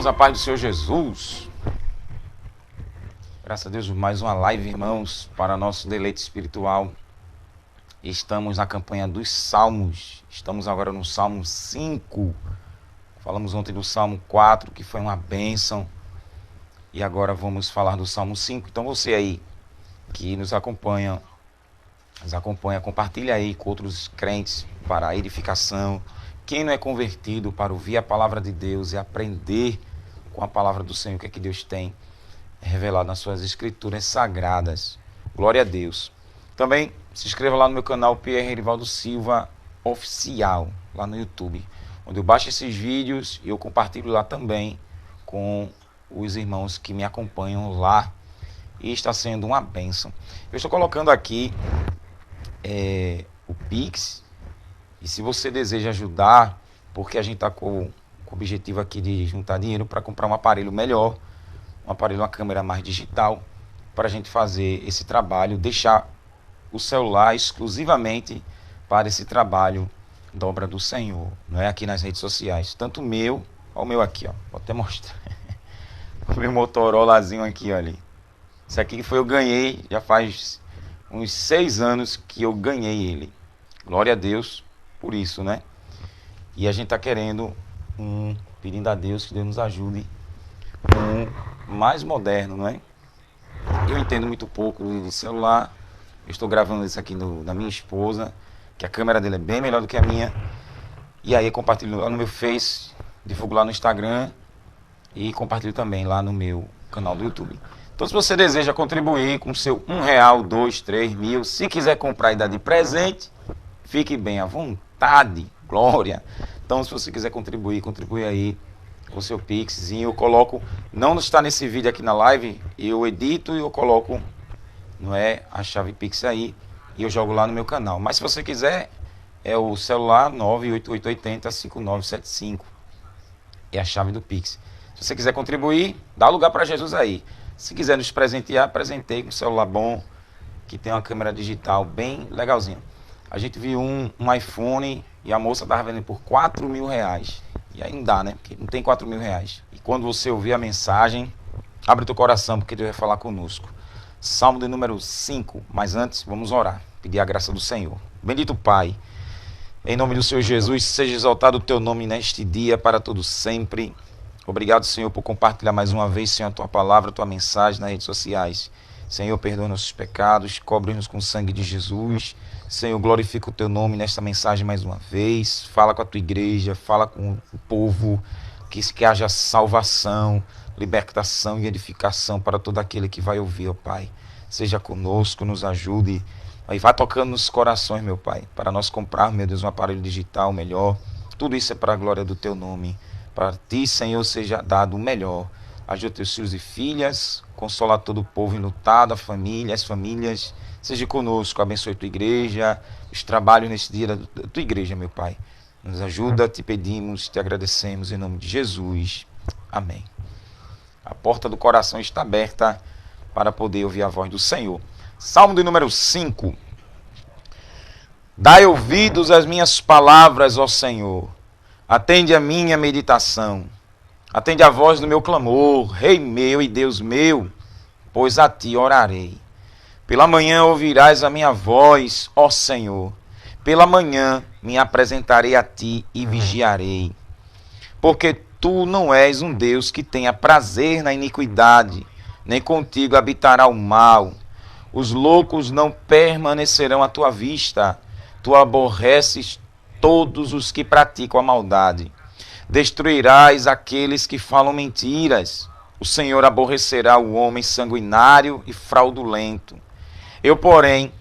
a paz do Senhor Jesus. Graças a Deus, mais uma live, irmãos, para nosso deleite espiritual. Estamos na campanha dos Salmos. Estamos agora no Salmo 5. Falamos ontem do Salmo 4, que foi uma bênção. E agora vamos falar do Salmo 5. Então você aí que nos acompanha, compartilha aí com outros crentes para a edificação. Quem não é convertido para ouvir a palavra de Deus e aprender com a palavra do Senhor, o que é que Deus tem revelado nas suas escrituras sagradas. Glória a Deus. Também se inscreva lá no meu canal Pierre Erivaldo Silva Oficial, lá no YouTube, onde eu baixo esses vídeos e eu compartilho lá também com os irmãos que me acompanham lá. E está sendo uma bênção. Eu estou colocando aqui o Pix. E se você deseja ajudar, porque a gente está com o objetivo aqui de juntar dinheiro para comprar um aparelho melhor, uma câmera mais digital, para a gente fazer esse trabalho, deixar o celular exclusivamente para esse trabalho da obra do Senhor, não é? Aqui nas redes sociais, tanto o meu, olha o meu aqui, ó, vou até mostrar, o meu Motorolazinho aqui, ó, ali. Isso aqui eu ganhei, já faz uns 6 anos que eu ganhei ele, glória a Deus por isso, né? E a gente está querendo, pedindo a Deus que Deus nos ajude mais moderno, não é? Eu entendo muito pouco de celular. Eu estou gravando isso aqui da minha esposa, que a câmera dele é bem melhor do que a minha. E aí eu compartilho lá no meu Face, divulgo lá no Instagram e compartilho também lá no meu canal do YouTube. Então, se você deseja contribuir com seu R$1, 2, 3 mil, se quiser comprar e dar de presente, fique bem à vontade, glória. Então, se você quiser contribui aí com o seu Pixzinho. Eu coloco, não está nesse vídeo aqui na live, eu edito e eu coloco, não é, a chave Pix aí e eu jogo lá no meu canal. Mas se você quiser, é o celular 98880-5975, é a chave do Pix. Se você quiser contribuir, dá lugar para Jesus aí. Se quiser nos presentear, presentei com um celular bom, que tem uma câmera digital bem legalzinha. A gente viu um iPhone e a moça estava vendendo por R$4.000. E aí não dá, né? Porque não tem R$4.000. E quando você ouvir a mensagem, abre teu coração, porque Deus vai falar conosco. Salmo de número 5. Mas antes, vamos orar. Pedir a graça do Senhor. Bendito Pai, em nome do Senhor Jesus, seja exaltado o teu nome neste dia para todo sempre. Obrigado, Senhor, por compartilhar mais uma vez, Senhor, a tua palavra, a tua mensagem nas redes sociais. Senhor, perdoa nossos pecados, cobre-nos com o sangue de Jesus. Senhor, glorifica o teu nome nesta mensagem mais uma vez. Fala com a tua igreja, fala com o povo, que haja salvação, libertação e edificação para todo aquele que vai ouvir, ó Pai. Seja conosco, nos ajude. Aí vai tocando nos corações, meu Pai, para nós comprar, meu Deus, um aparelho digital melhor. Tudo isso é para a glória do teu nome. Para ti, Senhor, seja dado o melhor. Ajuda teus filhos e filhas, consola todo o povo enlutado, as famílias. Seja conosco, abençoe a tua igreja, os trabalhos nesse dia da tua igreja, meu Pai. Nos ajuda, te pedimos, te agradecemos em nome de Jesus. Amém. A porta do coração está aberta para poder ouvir a voz do Senhor. Salmo de número 5. Dai ouvidos às minhas palavras, ó Senhor. Atende a minha meditação. Atende a voz do meu clamor, Rei meu e Deus meu, pois a ti orarei. Pela manhã ouvirás a minha voz, ó Senhor. Pela manhã me apresentarei a ti e vigiarei. Porque tu não és um Deus que tenha prazer na iniquidade, nem contigo habitará o mal. Os loucos não permanecerão à tua vista. Tu aborreces todos os que praticam a maldade. Destruirás aqueles que falam mentiras. O Senhor aborrecerá o homem sanguinário e fraudulento. Eu, porém,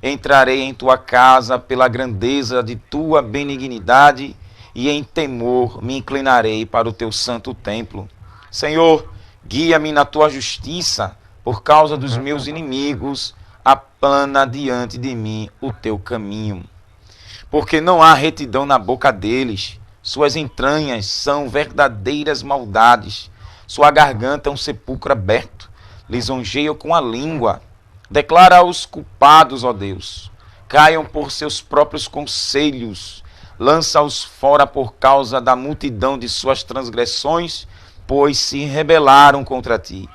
entrarei em tua casa pela grandeza de tua benignidade e em temor me inclinarei para o teu santo templo. Senhor, guia-me na tua justiça, por causa dos meus inimigos, aplana diante de mim o teu caminho. Porque não há retidão na boca deles, suas entranhas são verdadeiras maldades, sua garganta é um sepulcro aberto, lisonjeiam com a língua. Declara aos culpados, ó Deus, caiam por seus próprios conselhos, lança-os fora por causa da multidão de suas transgressões, pois se rebelaram contra ti.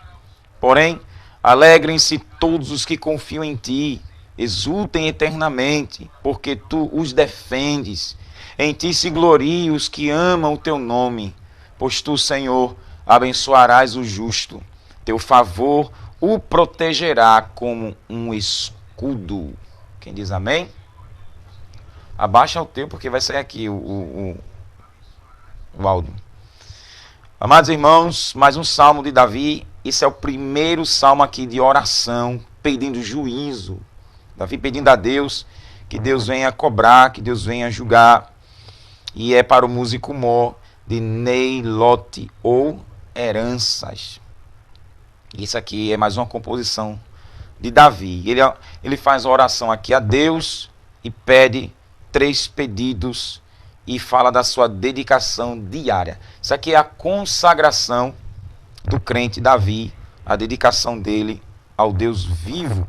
Porém, alegrem-se todos os que confiam em ti, exultem eternamente, porque tu os defendes. Em ti se gloriem os que amam o teu nome, pois tu, Senhor, abençoarás o justo. Teu favor o protegerá como um escudo. Quem diz amém? Abaixa o teu, porque vai sair aqui o áudio. Amados irmãos, mais um salmo de Davi. Esse é o primeiro salmo aqui de oração, pedindo juízo. Davi pedindo a Deus que Deus venha cobrar, que Deus venha julgar. E é para o músico mor de Neilote, ou heranças. Isso aqui é mais uma composição de Davi. Ele faz a oração aqui a Deus e pede 3 pedidos e fala da sua dedicação diária. Isso aqui é a consagração do crente Davi, a dedicação dele ao Deus vivo,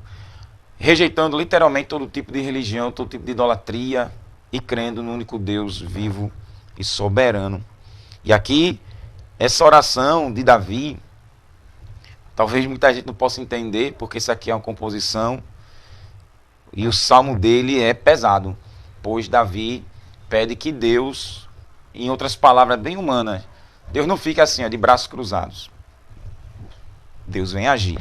rejeitando literalmente todo tipo de religião, todo tipo de idolatria e crendo no único Deus vivo e soberano. E aqui, essa oração de Davi, talvez muita gente não possa entender, porque isso aqui é uma composição e o salmo dele é pesado, pois Davi pede que Deus, em outras palavras bem humanas, Deus não fica assim, de braços cruzados. Deus vem agir.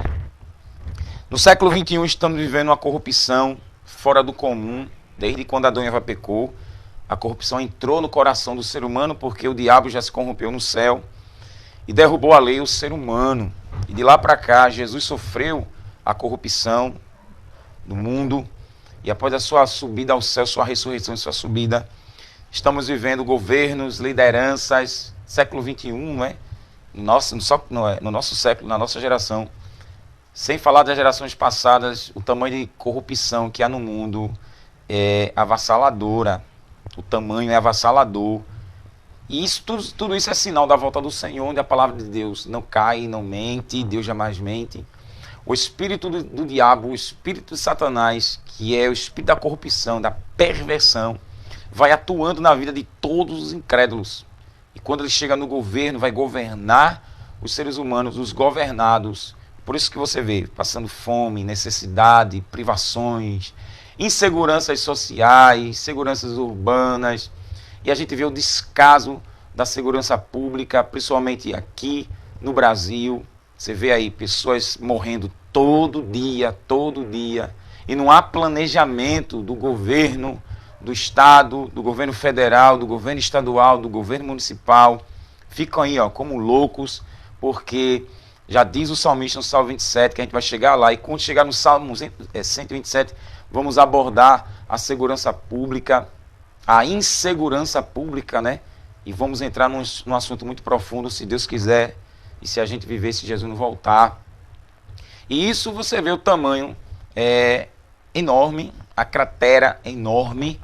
No século XXI estamos vivendo uma corrupção fora do comum. Desde quando Adão e Eva pecou, a corrupção entrou no coração do ser humano, porque o diabo já se corrompeu no céu e derrubou a lei o ser humano. E de lá para cá, Jesus sofreu a corrupção do mundo. E após a sua subida ao céu, sua ressurreição e sua subida, estamos vivendo governos, lideranças, século XXI, não é? No nosso século, na nossa geração. Sem falar das gerações passadas, o tamanho de corrupção que há no mundo é avassaladora. O tamanho é avassalador. E isso, tudo isso é sinal da volta do Senhor, onde a palavra de Deus não cai, não mente, Deus jamais mente. O espírito do diabo, o espírito de Satanás, que é o espírito da corrupção, da perversão, vai atuando na vida de todos os incrédulos. E quando ele chega no governo, vai governar os seres humanos, os governados. Por isso que você vê passando fome, necessidade, privações, inseguranças sociais, inseguranças urbanas. E a gente vê o descaso da segurança pública, principalmente aqui no Brasil. Você vê aí pessoas morrendo todo dia, e não há planejamento do governo, do Estado, do governo federal, do governo estadual, do governo municipal. Ficam aí, como loucos, porque já diz o salmista no Salmo 27, que a gente vai chegar lá, e quando chegar no Salmo 127, vamos abordar a segurança pública, a insegurança pública, né? E vamos entrar num assunto muito profundo, se Deus quiser, e se a gente viver, se Jesus não voltar. E isso você vê o tamanho enorme, a cratera enorme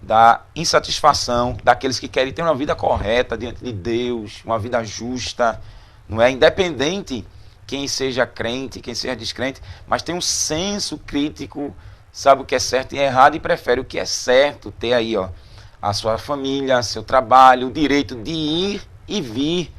da insatisfação daqueles que querem ter uma vida correta diante de Deus, uma vida justa, não é? Independente quem seja crente, quem seja descrente, mas tem um senso crítico, sabe o que é certo e errado e prefere o que é certo, ter aí a sua família, seu trabalho, o direito de ir e vir.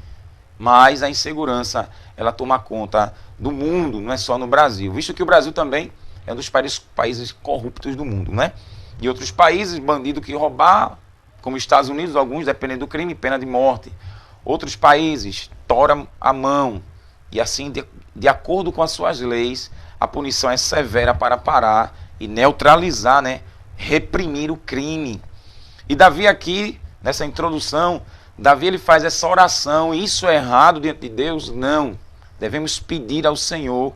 Mas a insegurança, ela toma conta do mundo, não é só no Brasil. Visto que o Brasil também é um dos países corruptos do mundo, né? E outros países, bandido que roubar, como Estados Unidos, alguns, dependendo do crime, pena de morte. Outros países, tora a mão. E assim, de acordo com as suas leis, a punição é severa para parar e neutralizar, né? Reprimir o crime. E Davi aqui, nessa introdução, Davi ele faz essa oração. Isso é errado diante de Deus? Não. Devemos pedir ao Senhor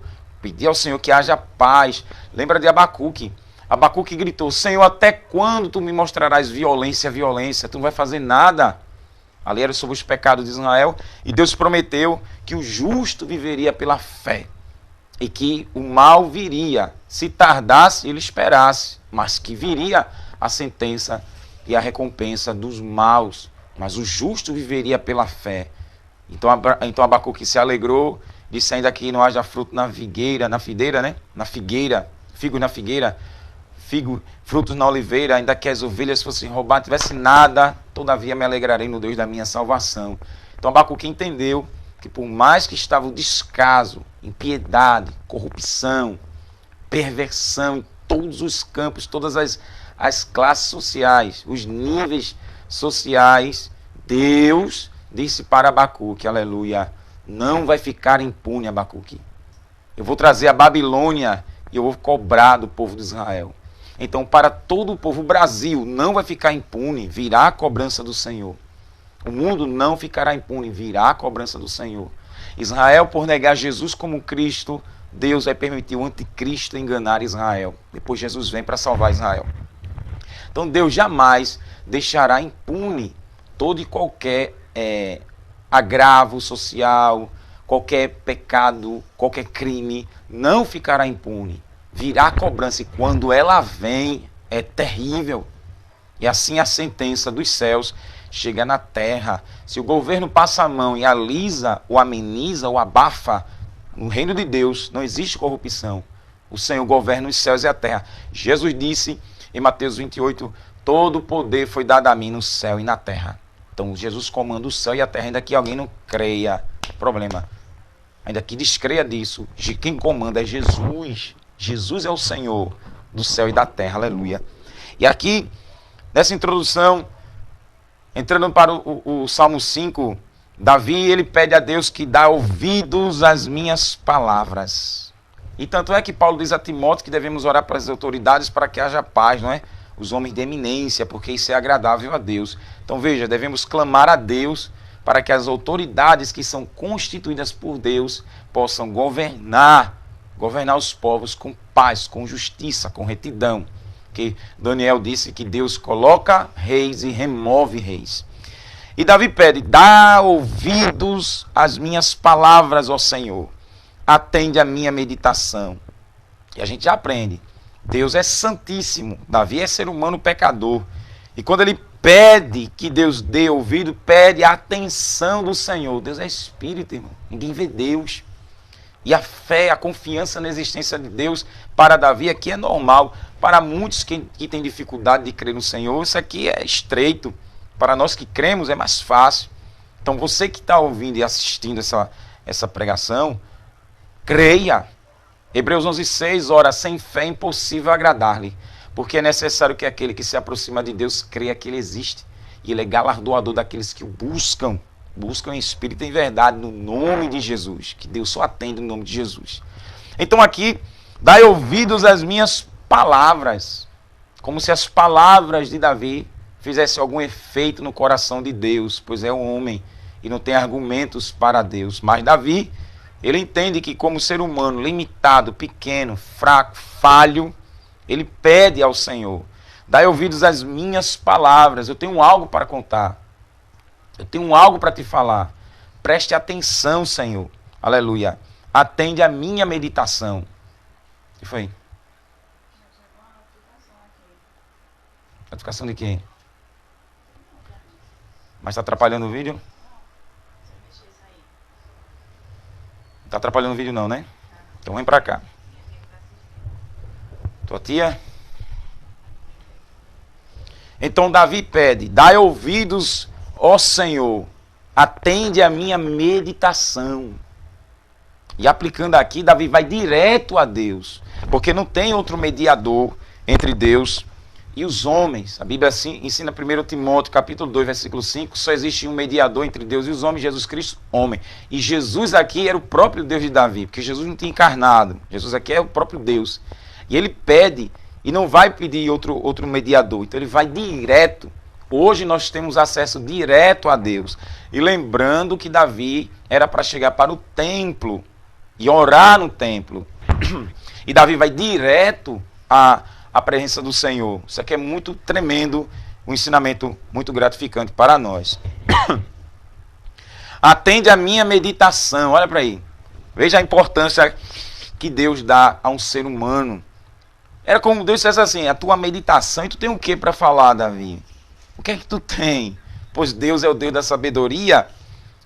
que haja paz. Lembra de Abacuque? Abacuque gritou: Senhor, até quando tu me mostrarás violência? Tu não vai fazer nada. Ali era sobre os pecados de Israel. E Deus prometeu que o justo viveria pela fé. E que o mal viria. Se tardasse, ele esperasse. Mas que viria a sentença e a recompensa dos maus. Mas o justo viveria pela fé. Então Abacuque se alegrou, disse: ainda que não haja fruto na videira, né? Figo na figueira, frutos na oliveira, ainda que as ovelhas fossem roubadas, não tivesse nada, todavia me alegrarei no Deus da minha salvação. Então Abacuque entendeu que por mais que estava o descaso, impiedade, corrupção, perversão em todos os campos, todas as classes sociais, os níveis sociais, Deus disse para Abacuque, aleluia, não vai ficar impune, Abacuque. Eu vou trazer a Babilônia e eu vou cobrar do povo de Israel. Então, para todo o povo, o Brasil não vai ficar impune, virá a cobrança do Senhor. O mundo não ficará impune, virá a cobrança do Senhor. Israel, por negar Jesus como Cristo, Deus vai permitir o anticristo enganar Israel. Depois Jesus vem para salvar Israel. Então Deus jamais deixará impune todo e qualquer agravo social, qualquer pecado, qualquer crime, não ficará impune. Virá a cobrança e quando ela vem, é terrível. E assim a sentença dos céus chega na terra. Se o governo passa a mão e alisa, ou ameniza, ou abafa, no reino de Deus não existe corrupção. O Senhor governa os céus e a terra. Jesus disse em Mateus 28, todo o poder foi dado a mim no céu e na terra. Então Jesus comanda o céu e a terra, ainda que alguém não creia. Problema. Ainda que descreia disso, quem comanda é Jesus. Jesus é o Senhor do céu e da terra. Aleluia. E aqui, nessa introdução, entrando para o Salmo 5, Davi, ele pede a Deus que dá ouvidos às minhas palavras. E tanto é que Paulo diz a Timóteo que devemos orar para as autoridades para que haja paz, não é? Os homens de eminência, porque isso é agradável a Deus. Então veja, devemos clamar a Deus para que as autoridades que são constituídas por Deus possam governar os povos com paz, com justiça, com retidão. Que Daniel disse que Deus coloca reis e remove reis. E Davi pede, dá ouvidos às minhas palavras, ó Senhor. Atende a minha meditação. E a gente já aprende. Deus é santíssimo. Davi é ser humano pecador. E quando ele pede que Deus dê ouvido, pede a atenção do Senhor. Deus é espírito, irmão. Ninguém vê Deus. E a fé, a confiança na existência de Deus para Davi aqui é normal. Para muitos que têm dificuldade de crer no Senhor, isso aqui é estreito. Para nós que cremos é mais fácil. Então você que está ouvindo e assistindo essa pregação, creia. Hebreus 11:6, ora, sem fé é impossível agradar-lhe, porque é necessário que aquele que se aproxima de Deus creia que Ele existe. E Ele é galardoador daqueles que o buscam em espírito e em verdade, no nome de Jesus. Que Deus só atende no nome de Jesus. Então aqui, dai ouvidos às minhas palavras, como se as palavras de Davi fizesse algum efeito no coração de Deus, pois é um homem e não tem argumentos para Deus. Mas Davi, ele entende que como ser humano limitado, pequeno, fraco, falho, ele pede ao Senhor, dai ouvidos às minhas palavras, eu tenho algo para contar, eu tenho algo para te falar, preste atenção, Senhor, aleluia, atende a minha meditação. O que foi? Notificação de quem? Mas está atrapalhando o vídeo? Não está atrapalhando o vídeo não, né? Então vem para cá. Tua tia? Então Davi pede, dai ouvidos, ó Senhor, atende a minha meditação. E aplicando aqui, Davi vai direto a Deus, porque não tem outro mediador entre Deus e os homens. A Bíblia assim, ensina 1 Timóteo, capítulo 2, versículo 5, só existe um mediador entre Deus e os homens, Jesus Cristo, homem. E Jesus aqui era o próprio Deus de Davi, porque Jesus não tinha encarnado. Jesus aqui é o próprio Deus. E ele pede, e não vai pedir outro mediador, então ele vai direto. Hoje nós temos acesso direto a Deus. E lembrando que Davi era para chegar para o templo e orar no templo. E Davi vai direto a presença do Senhor. Isso aqui é muito tremendo, um ensinamento muito gratificante para nós. Atende a minha meditação. Olha para aí. Veja a importância que Deus dá a um ser humano. Era como Deus dissesse assim, a tua meditação. E tu tem o que para falar, Davi? O que é que tu tem? Pois Deus é o Deus da sabedoria,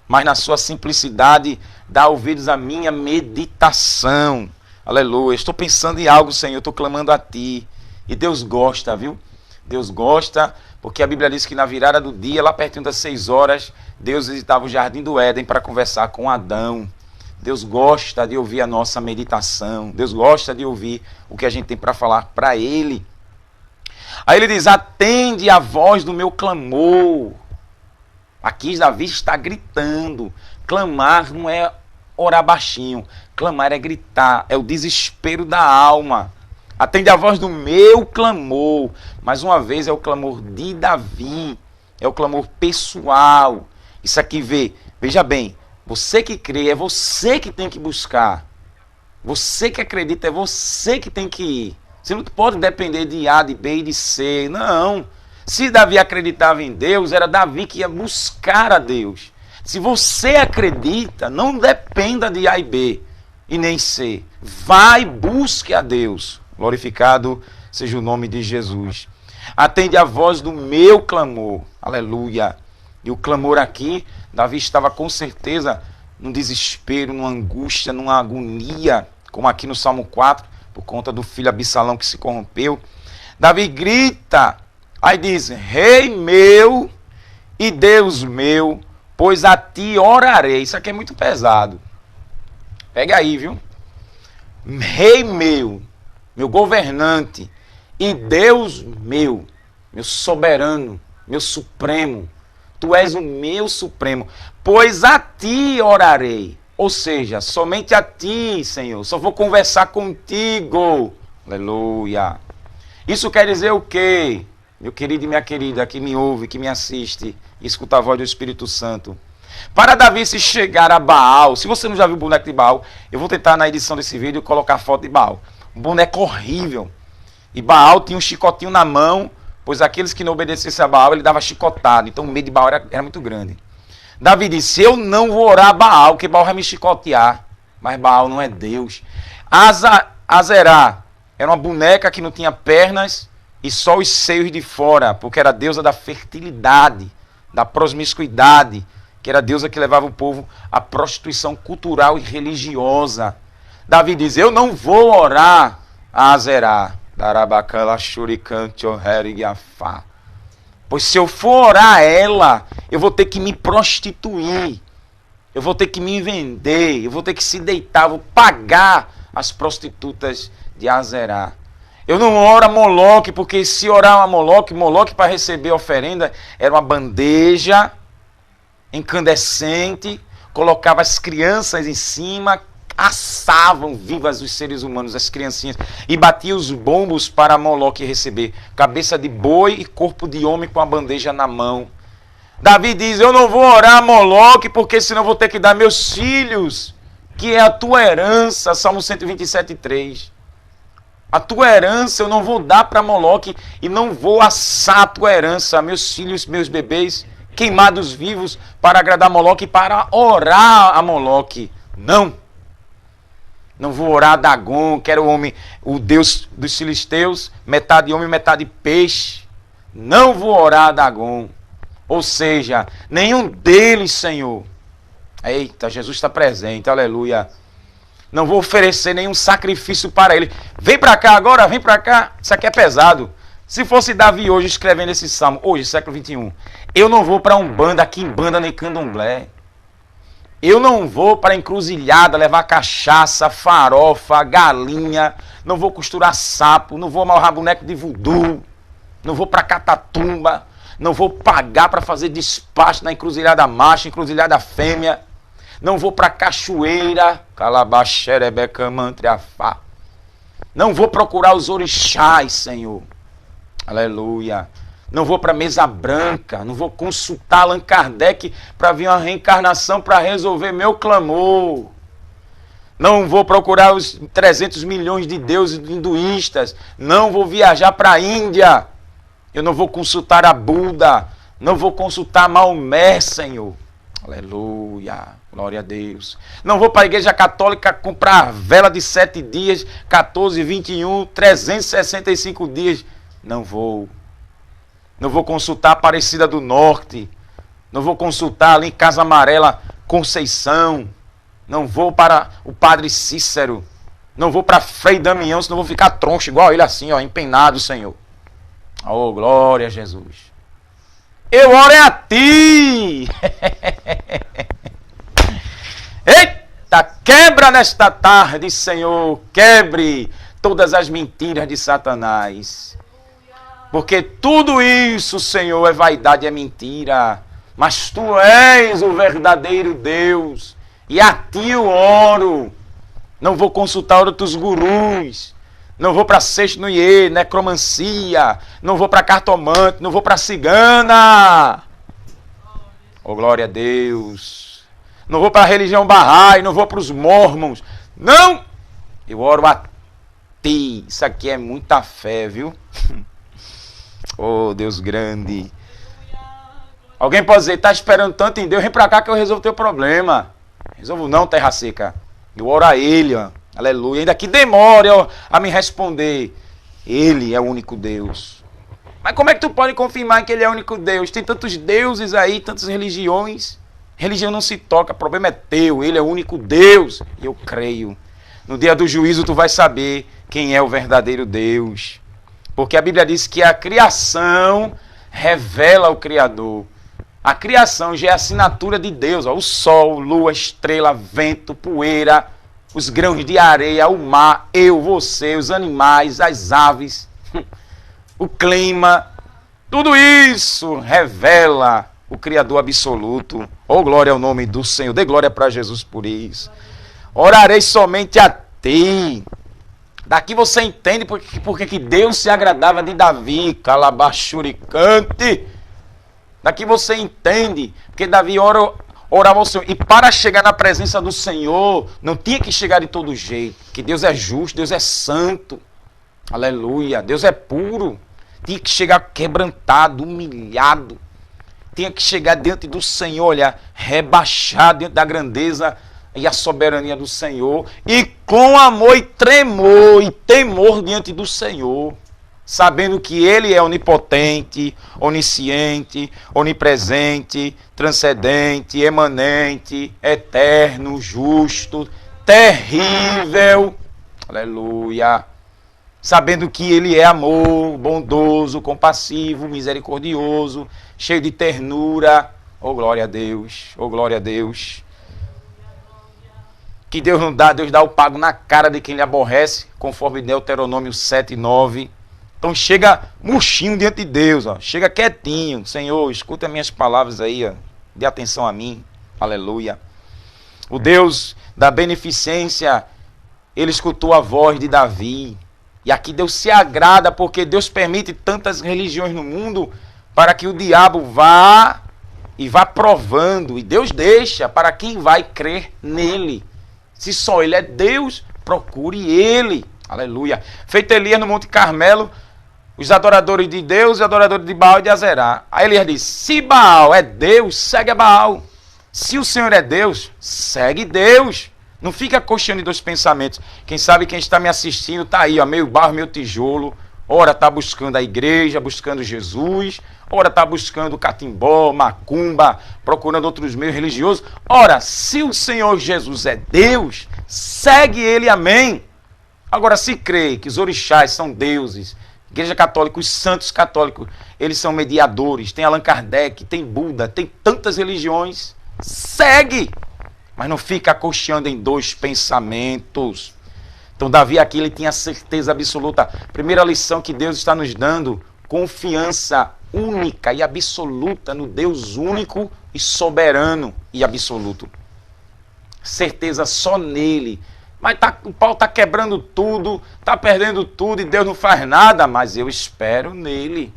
mas na sua simplicidade dá ouvidos à minha meditação. Aleluia. Estou pensando em algo, Senhor, estou clamando a Ti. E Deus gosta, viu? Deus gosta, porque a Bíblia diz que na virada do dia, lá pertinho das 6 horas, Deus visitava o jardim do Éden para conversar com Adão. Deus gosta de ouvir a nossa meditação. Deus gosta de ouvir o que a gente tem para falar para Ele. Aí ele diz, atende a voz do meu clamor. Aqui Davi está gritando. Clamar não é orar baixinho. Clamar é gritar, é o desespero da alma. Atende a voz do meu clamor. Mais uma vez é o clamor de Davi. É o clamor pessoal. Isso aqui veja bem, você que crê, é você que tem que buscar. Você que acredita, é você que tem que ir. Você não pode depender de A, de B e de C. Não. Se Davi acreditava em Deus, era Davi que ia buscar a Deus. Se você acredita, não dependa de A e B e nem C. Vai, busque a Deus. Glorificado seja o nome de Jesus. Atende a voz do meu clamor. Aleluia. E o clamor aqui, Davi estava com certeza num desespero, numa angústia, numa agonia, como aqui no Salmo 4, por conta do filho Absalão que se corrompeu. Davi grita, aí diz, Rei meu e Deus meu, pois a ti orarei. Isso aqui é muito pesado. Pega aí, viu? Rei meu, meu governante, e Deus meu, meu soberano, meu supremo, tu és o meu supremo, pois a ti orarei. Ou seja, somente a ti, Senhor, só vou conversar contigo. Aleluia. Isso quer dizer o quê? Meu querido e minha querida, que me ouve, que me assiste, e escuta a voz do Espírito Santo. Para Davi se chegar a Baal, se você não já viu o boneco de Baal, eu vou tentar na edição desse vídeo colocar a foto de Baal. Um boneco horrível. E Baal tinha um chicotinho na mão, pois aqueles que não obedecessem a Baal, ele dava chicotada. Então o medo de Baal era muito grande. Davi disse, eu não vou orar a Baal, porque Baal vai me chicotear. Mas Baal não é Deus. Azerá era uma boneca que não tinha pernas e só os seios de fora, porque era a deusa da fertilidade, da promiscuidade, que era a deusa que levava o povo à prostituição cultural e religiosa. Davi diz, eu não vou orar a Azerá. Pois se eu for orar a ela, eu vou ter que me prostituir, eu vou ter que me vender, eu vou ter que se deitar, vou pagar as prostitutas de Azerá. Eu não oro a Moloque, porque se orar a Moloque para receber oferenda era uma bandeja incandescente, colocava as crianças em cima, assavam vivas os seres humanos, as criancinhas, e batia os bombos para Moloque receber cabeça de boi e corpo de homem com a bandeja na mão. Davi diz, eu não vou orar a Moloque, porque senão vou ter que dar meus filhos, que é a tua herança, Salmo 127:3. A tua herança eu não vou dar para Moloque, e não vou assar a tua herança, meus filhos, meus bebês, queimados vivos, para agradar a Moloque, para orar a Moloque. Não vou orar a Dagon, que era o homem, o deus dos filisteus, metade homem, metade peixe. Não vou orar a Dagon. Ou seja, nenhum deles, Senhor. Eita, Jesus está presente, aleluia. Não vou oferecer nenhum sacrifício para ele. Vem para cá agora, vem para cá. Isso aqui é pesado. Se fosse Davi hoje escrevendo esse salmo, hoje, século 21, eu não vou para Umbanda, Quimbanda nem Candomblé. Eu não vou para encruzilhada levar cachaça, farofa, galinha. Não vou costurar sapo. Não vou amarrar boneco de voodoo. Não vou para Catatumba. Não vou pagar para fazer despacho na encruzilhada macho, encruzilhada fêmea. Não vou para cachoeira. Calabaxerebecamantriafá. Não vou procurar os orixás, Senhor. Aleluia. Não vou para mesa branca, não vou consultar Allan Kardec para vir uma reencarnação para resolver meu clamor. Não vou procurar os 300 milhões de deuses hinduístas. Não vou viajar para a Índia. Eu não vou consultar a Buda. Não vou consultar Maomé, Senhor. Aleluia. Glória a Deus. Não vou para a igreja católica comprar vela de 7 dias, 14, 21, 365 dias. Não vou. Não vou consultar a Aparecida do Norte. Não vou consultar ali em Casa Amarela, Conceição. Não vou para o Padre Cícero. Não vou para Frei Damião, senão vou ficar troncho igual ele assim, ó, empenado, Senhor. Oh, glória a Jesus. Eu oro é a ti. Eita, quebra nesta tarde, Senhor. Quebre todas as mentiras de Satanás. Porque tudo isso, Senhor, é vaidade, é mentira. Mas tu és o verdadeiro Deus. E a ti eu oro. Não vou consultar outros gurus. Não vou para sexto no iê, necromancia. Não vou para cartomante. Não vou para cigana. Oh, glória a Deus. Não vou para a religião Bahá'í. Não vou para os mormons. Não! Eu oro a ti. Isso aqui é muita fé, viu? Oh, Deus grande. Alguém pode dizer, está esperando tanto em Deus, vem para cá que eu resolvo o teu problema. Resolvo não, terra seca. Eu oro a Ele, ó. Aleluia. Ainda que demore ó, a me responder. Ele é o único Deus. Mas como é que tu pode confirmar que Ele é o único Deus? Tem tantos deuses aí, tantas religiões. Religião não se toca, o problema é teu. Ele é o único Deus. E eu creio. No dia do juízo tu vai saber quem é o verdadeiro Deus. Porque a Bíblia diz que a criação revela o Criador. A criação já é a assinatura de Deus. Ó, o sol, lua, estrela, vento, poeira, os grãos de areia, o mar, eu, você, os animais, as aves, o clima. Tudo isso revela o Criador absoluto. Oh, glória ao nome do Senhor. Dê glória para Jesus por isso. Orarei somente a ti. Daqui você entende porque que Deus se agradava de Davi, calabachuricante. Daqui você entende porque Davi orava ao Senhor. E para chegar na presença do Senhor, não tinha que chegar de todo jeito. Que Deus é justo, Deus é santo. Aleluia. Deus é puro. Tinha que chegar quebrantado, humilhado. Tinha que chegar diante do Senhor, olha, rebaixado diante da grandeza e a soberania do Senhor, e com amor e tremor e temor diante do Senhor, sabendo que Ele é onipotente, onisciente, onipresente, transcendente, emanente, eterno, justo, terrível, aleluia, sabendo que Ele é amor, bondoso, compassivo, misericordioso, cheio de ternura, oh glória a Deus, oh glória a Deus. Que Deus não dá, Deus dá o pago na cara de quem lhe aborrece, conforme Deuteronômio 7:9. Então chega murchinho diante de Deus, ó. Chega quietinho. Senhor, escuta minhas palavras aí, ó. Dê atenção a mim. Aleluia. O Deus da beneficência, Ele escutou a voz de Davi. E aqui Deus se agrada porque Deus permite tantas religiões no mundo para que o diabo vá e vá provando. E Deus deixa para quem vai crer nele. Se só Ele é Deus, procure Ele. Aleluia. Feito Elias no Monte Carmelo, os adoradores de Deus e adoradores de Baal e de Azerá. Aí Elias diz, se Baal é Deus, segue a Baal. Se o Senhor é Deus, segue Deus. Não fica coxando em dois pensamentos. Quem sabe quem está me assistindo está aí, ó, meio barro, meio tijolo. Ora está buscando a igreja, buscando Jesus. Ora está buscando catimbó, macumba, procurando outros meios religiosos. Ora, se o Senhor Jesus é Deus, segue Ele, amém. Agora, se crê que os orixás são deuses, Igreja Católica, os santos católicos, eles são mediadores, tem Allan Kardec, tem Buda, tem tantas religiões, segue. Mas não fica acocheando em dois pensamentos. Então Davi aqui ele tinha certeza absoluta. Primeira lição que Deus está nos dando, confiança única e absoluta no Deus único e soberano e absoluto. Certeza só nele. Mas o pau está quebrando tudo, está perdendo tudo e Deus não faz nada, mas eu espero nele.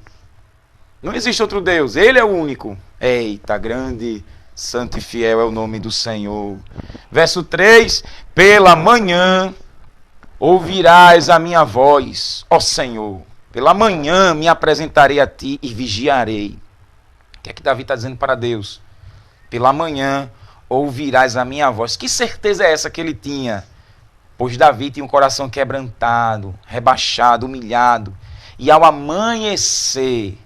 Não existe outro Deus, Ele é o único. Eita, grande, santo e fiel é o nome do Senhor. Verso 3, pela manhã ouvirás a minha voz, ó Senhor. Pela manhã me apresentarei a ti e vigiarei. O que é que Davi está dizendo para Deus? Pela manhã ouvirás a minha voz. Que certeza é essa que ele tinha? Pois Davi tinha um coração quebrantado, rebaixado, humilhado. E ao amanhecer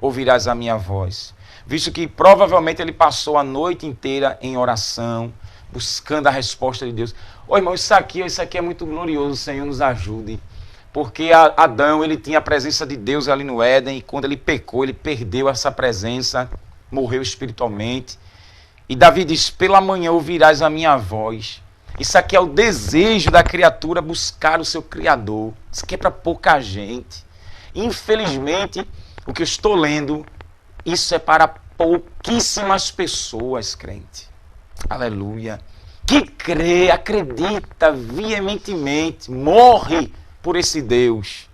ouvirás a minha voz. Visto que provavelmente ele passou a noite inteira em oração, buscando a resposta de Deus. Ô irmão, isso aqui é muito glorioso, o Senhor nos ajude. Porque Adão, ele tinha a presença de Deus ali no Éden, e quando ele pecou, ele perdeu essa presença, morreu espiritualmente. E Davi diz, pela manhã ouvirás a minha voz. Isso aqui é o desejo da criatura, buscar o seu Criador. Isso aqui é para pouca gente. Infelizmente, o que eu estou lendo, isso é para pouquíssimas pessoas, crente. Aleluia. Que crê, acredita veementemente, morre por esse Deus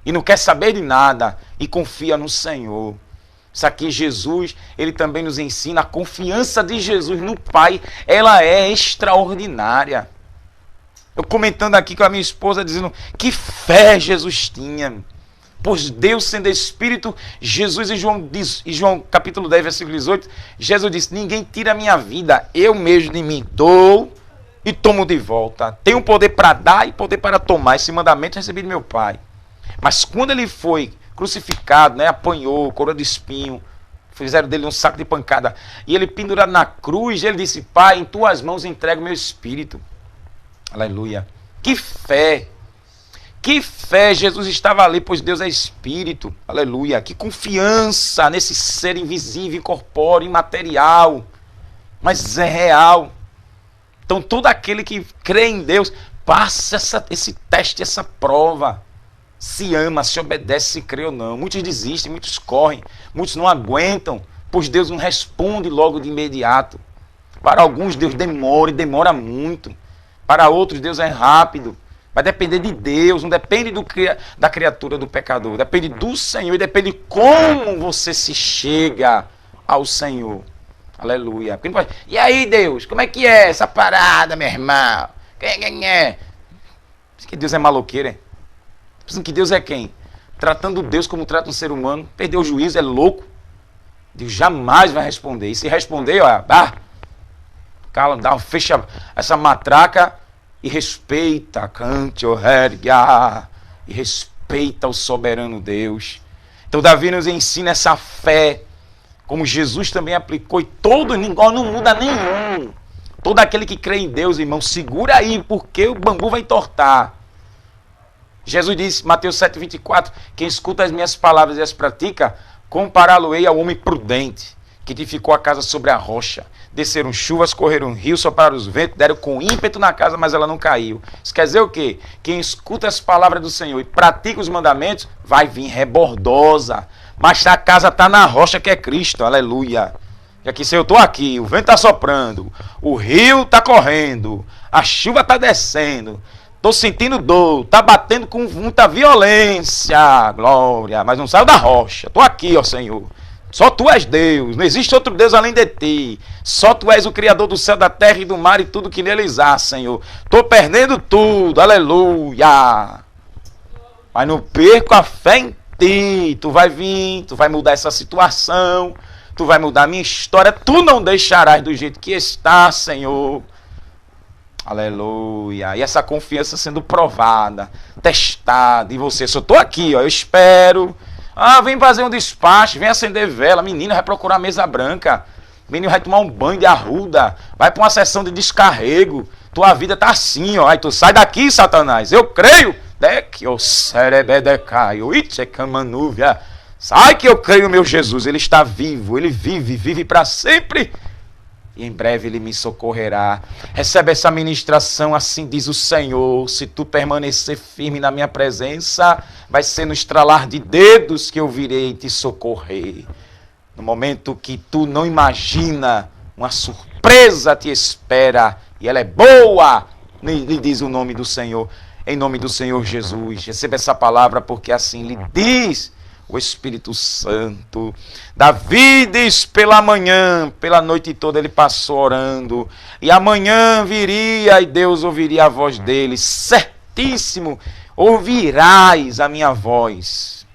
e não quer saber de nada e confia no Senhor. Isso aqui, Jesus, ele também nos ensina, a confiança de Jesus no Pai, ela é extraordinária. Eu comentando aqui com a minha esposa, dizendo que fé Jesus tinha. Pois Deus sendo Espírito, Jesus em João capítulo 10, versículo 18, Jesus disse, ninguém tira a minha vida, eu mesmo de mim dou e tomo de volta. Tenho poder para dar e poder para tomar. Esse mandamento recebi de meu Pai. Mas quando ele foi crucificado, apanhou, coroa de espinho, fizeram dele um saco de pancada, e ele pendurado na cruz, ele disse, Pai, em tuas mãos entrego meu espírito. Aleluia. Que fé! Que fé, Jesus estava ali, pois Deus é Espírito, aleluia. Que confiança nesse ser invisível, incorpóreo, imaterial, mas é real. Então todo aquele que crê em Deus, passa esse teste, essa prova. Se ama, se obedece, se crê ou não. Muitos desistem, muitos correm, muitos não aguentam, pois Deus não responde logo de imediato. Para alguns Deus demora e demora muito. Para outros Deus é rápido. Vai depender de Deus, não depende da criatura, do pecador. Depende do Senhor e depende como você se chega ao Senhor. Aleluia. E aí, Deus, como é que é essa parada, meu irmão? Quem é? Diz que Deus é maloqueiro, é? Pensando que Deus é quem? Tratando Deus como trata um ser humano. Perdeu o juízo, é louco. Deus jamais vai responder. E se responder, cala, fecha essa matraca e respeita, cante, erga, e respeita o soberano Deus. Então Davi nos ensina essa fé, como Jesus também aplicou, e todo, não muda nenhum. Todo aquele que crê em Deus, irmão, segura aí, porque o bambu vai entortar. Jesus disse, Mateus 7,24, quem escuta as minhas palavras e as pratica, compará-lo-ei ao homem prudente, que edificou a casa sobre a rocha. Desceram chuvas, correram rios, sopraram os ventos, deram com ímpeto na casa, mas ela não caiu. Isso quer dizer o quê? Quem escuta as palavras do Senhor e pratica os mandamentos, vai vir rebordosa. Mas a casa está na rocha que é Cristo, aleluia. E aqui, se eu estou aqui, o vento está soprando, o rio está correndo, a chuva está descendo, estou sentindo dor, está batendo com muita violência, glória, mas não saio da rocha, estou aqui, ó Senhor. Só Tu és Deus, não existe outro Deus além de Ti. Só Tu és o Criador do céu, da terra e do mar e tudo que neles há, Senhor. Estou perdendo tudo, aleluia. Mas não perco a fé em Ti. Tu vai vir, Tu vai mudar essa situação, Tu vai mudar a minha história. Tu não deixarás do jeito que está, Senhor. Aleluia. E essa confiança sendo provada, testada. E você, só estou aqui, ó, eu espero. Vem fazer um despacho, vem acender vela, menino vai procurar mesa branca, menino vai tomar um banho de arruda, vai para uma sessão de descarrego, tua vida tá assim, ó, aí tu sai daqui, Satanás, eu creio, sai que eu creio, meu Jesus, ele está vivo, ele vive para sempre, e em breve ele me socorrerá. Recebe essa ministração, assim diz o Senhor, se tu permanecer firme na minha presença, vai ser no estralar de dedos que eu virei te socorrer. No momento que tu não imagina, uma surpresa te espera, e ela é boa, lhe diz o nome do Senhor, em nome do Senhor Jesus. Receba essa palavra, porque assim lhe diz o Espírito Santo. Davi diz pela manhã, pela noite toda ele passou orando, e amanhã viria e Deus ouviria a voz dele, certíssimo, ouvirás a minha voz.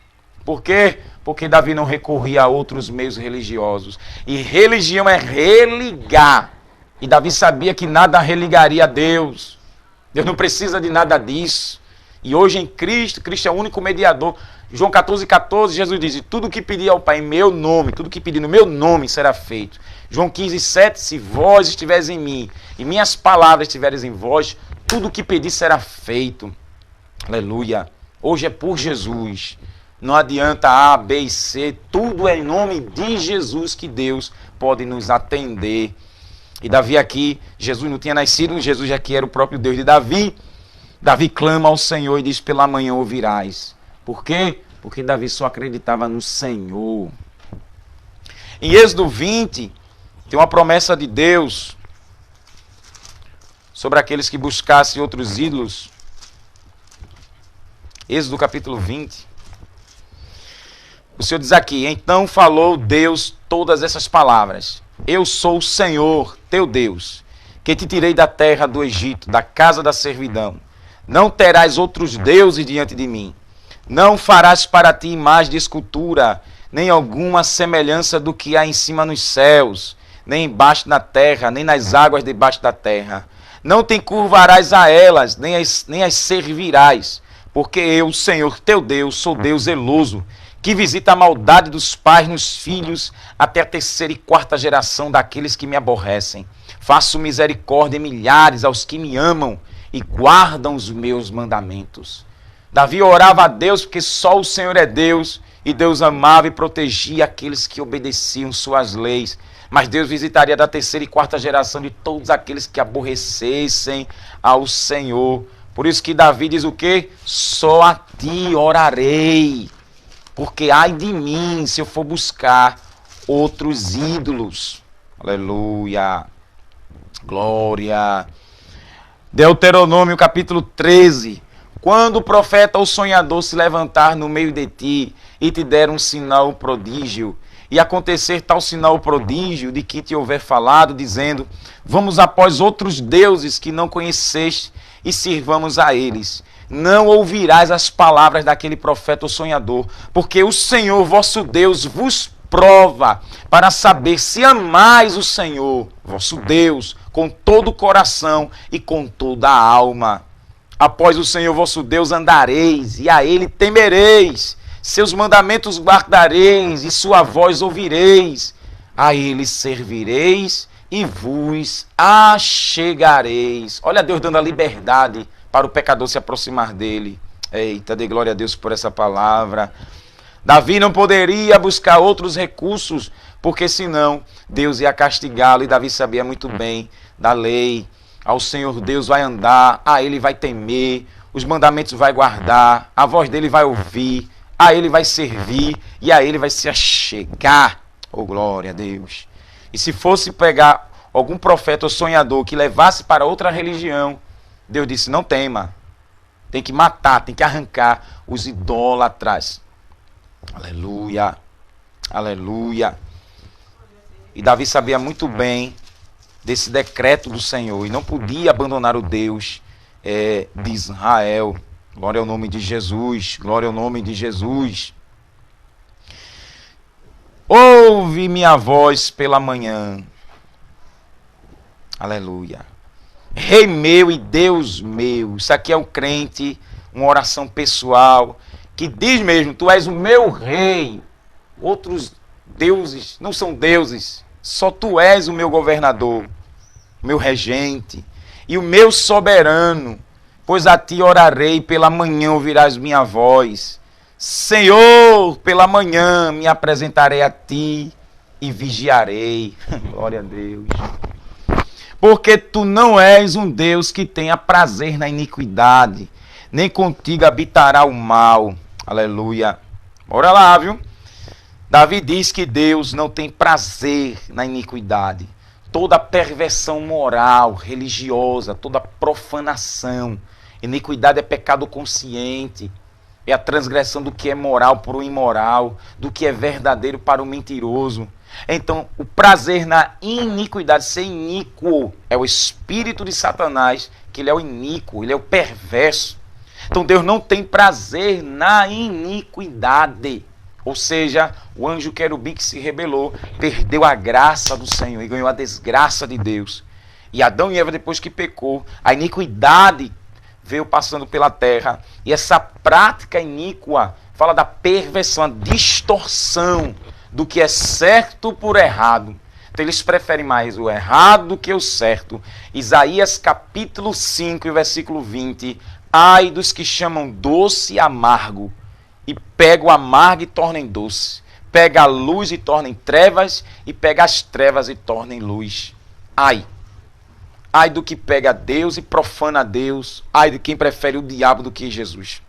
Por quê? Porque Davi não recorria a outros meios religiosos, e religião é religar, e Davi sabia que nada religaria a Deus. Deus não precisa de nada disso. E hoje em Cristo, Cristo é o único mediador. João 14,14, Jesus diz, tudo que pedir ao Pai em meu nome, tudo que pedir no meu nome será feito. João 15,7, se vós estiveres em mim, e minhas palavras estiveres em vós, tudo que pedir será feito. Aleluia. Hoje é por Jesus. Não adianta A, B e C. Tudo é em nome de Jesus que Deus pode nos atender. E Davi aqui, Jesus não tinha nascido, Jesus aqui era o próprio Deus de Davi. Davi clama ao Senhor e diz, pela manhã ouvirás. Por quê? Porque Davi só acreditava no Senhor. Em Êxodo 20, tem uma promessa de Deus sobre aqueles que buscassem outros ídolos. Êxodo capítulo 20. O Senhor diz aqui, então falou Deus todas essas palavras. Eu sou o Senhor, teu Deus, que te tirei da terra do Egito, da casa da servidão. Não terás outros deuses diante de mim. Não farás para ti imagem de escultura, nem alguma semelhança do que há em cima nos céus, nem embaixo na terra, nem nas águas debaixo da terra. Não te encurvarás a elas, nem as servirás, porque eu, Senhor teu Deus, sou Deus zeloso, que visita a maldade dos pais nos filhos, até a 3ª e 4ª geração daqueles que me aborrecem. Faço misericórdia em milhares aos que me amam e guardam os meus mandamentos. Davi orava a Deus porque só o Senhor é Deus, e Deus amava e protegia aqueles que obedeciam suas leis. Mas Deus visitaria da 3ª e 4ª geração de todos aqueles que aborrecessem ao Senhor. Por isso que Davi diz o quê? Só a ti orarei, porque ai de mim se eu for buscar outros ídolos. Aleluia. Glória. Deuteronômio capítulo 13. Quando o profeta ou sonhador se levantar no meio de ti e te der um sinal prodígio, e acontecer tal sinal prodígio de que te houver falado, dizendo, vamos após outros deuses que não conheceste e sirvamos a eles, não ouvirás as palavras daquele profeta ou sonhador, porque o Senhor vosso Deus vos prova para saber se amais o Senhor, vosso Deus, com todo o coração e com toda a alma. Após o Senhor vosso Deus andareis, e a ele temereis, seus mandamentos guardareis, e sua voz ouvireis, a ele servireis e vos achegareis. Olha Deus dando a liberdade para o pecador se aproximar dele. Eita, dê glória a Deus por essa palavra. Davi não poderia buscar outros recursos, porque senão Deus ia castigá-lo, e Davi sabia muito bem da lei. Ao Senhor Deus vai andar, a ele vai temer, os mandamentos vai guardar, a voz dele vai ouvir, a ele vai servir e a ele vai se achegar. Oh, glória a Deus. E se fosse pegar algum profeta ou sonhador que levasse para outra religião, Deus disse, não tema, tem que matar, tem que arrancar os idólatras. Aleluia, aleluia. E Davi sabia muito bem desse decreto do Senhor e não podia abandonar o Deus de Israel. Glória ao nome de Jesus, glória ao nome de Jesus. Ouve minha voz pela manhã. Aleluia. Rei meu e Deus meu. Isso aqui é um crente, uma oração pessoal, que diz mesmo, tu és o meu rei. Outros deuses não são deuses. Só tu és o meu governador, o meu regente e o meu soberano. Pois a ti orarei, pela manhã ouvirás minha voz. Senhor, pela manhã me apresentarei a ti e vigiarei. Glória a Deus. Porque tu não és um Deus que tenha prazer na iniquidade, nem contigo habitará o mal. Aleluia. Bora lá, viu? Davi diz que Deus não tem prazer na iniquidade. Toda perversão moral, religiosa, toda profanação. Iniquidade é pecado consciente. É a transgressão do que é moral para o imoral, do que é verdadeiro para o mentiroso. Então, o prazer na iniquidade, ser iníquo, é o espírito de Satanás, que ele é o iníquo, ele é o perverso. Então, Deus não tem prazer na iniquidade. Ou seja, o anjo querubim que se rebelou, perdeu a graça do Senhor e ganhou a desgraça de Deus. E Adão e Eva, depois que pecou, a iniquidade veio passando pela terra. E essa prática iníqua fala da perversão, a distorção do que é certo por errado. Então eles preferem mais o errado do que o certo. Isaías capítulo 5, versículo 20, Ai dos que chamam doce e amargo, e pega o amargo e torna em doce. Pega a luz e torna em trevas, e pega as trevas e torna em luz. Ai! Ai do que pega Deus e profana Deus. Ai de quem prefere o diabo do que Jesus.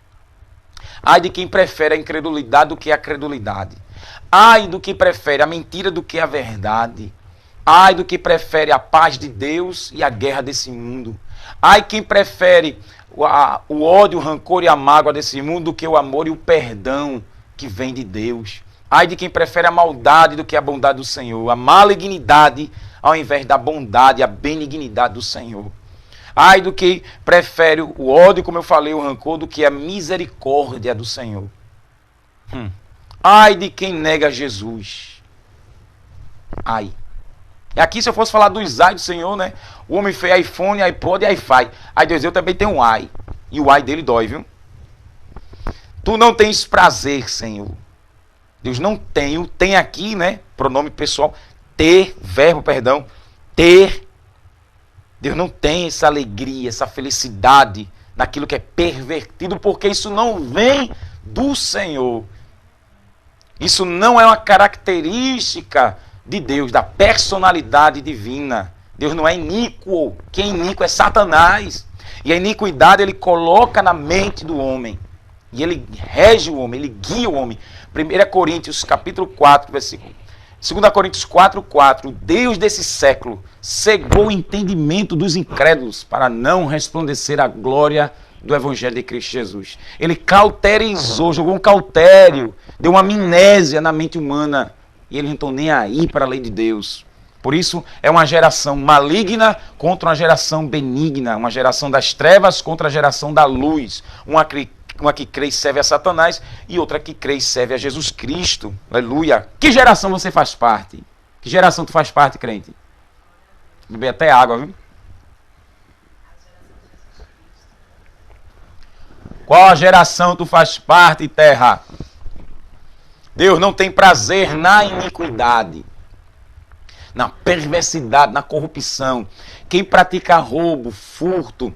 Ai de quem prefere a incredulidade do que a credulidade. Ai do que prefere a mentira do que a verdade. Ai do que prefere a paz de Deus e a guerra desse mundo. Ai quem prefere o ódio, o rancor e a mágoa desse mundo do que o amor e o perdão que vem de Deus. Ai de quem prefere a maldade do que a bondade do Senhor. A malignidade ao invés da bondade e a benignidade do Senhor. Ai do que prefere o ódio, como eu falei, o rancor, do que a misericórdia do Senhor. Ai de quem nega Jesus. Ai. E aqui, se eu fosse falar dos ai do Senhor, né? O homem fez iPhone, iPod e iFi. Aí Deus, eu também tenho um ai. E o ai dele dói, viu? Tu não tens prazer, Senhor. Deus não tem. Tem aqui, né? Pronome pessoal. Ter, verbo, perdão. Ter. Deus não tem essa alegria, essa felicidade naquilo que é pervertido, porque isso não vem do Senhor. Isso não é uma característica de Deus, da personalidade divina. Deus não é iníquo. Quem é iníquo é Satanás. E a iniquidade ele coloca na mente do homem. E ele rege o homem, ele guia o homem. 1 Coríntios capítulo 4, versículo. 2 Coríntios 4:4. Deus desse século cegou o entendimento dos incrédulos para não resplandecer a glória do Evangelho de Cristo Jesus. Ele cauterizou, jogou um cautério, deu uma amnésia na mente humana. E eles não estão nem aí para a lei de Deus. Por isso, é uma geração maligna contra uma geração benigna. Uma geração das trevas contra a geração da luz. Uma que crê e serve a Satanás e outra que crê e serve a Jesus Cristo. Aleluia. Que geração você faz parte? Que geração tu faz parte, crente? Beber até água, viu? Qual a geração tu faz parte, terra? Deus não tem prazer na iniquidade, na perversidade, na corrupção. Quem pratica roubo, furto.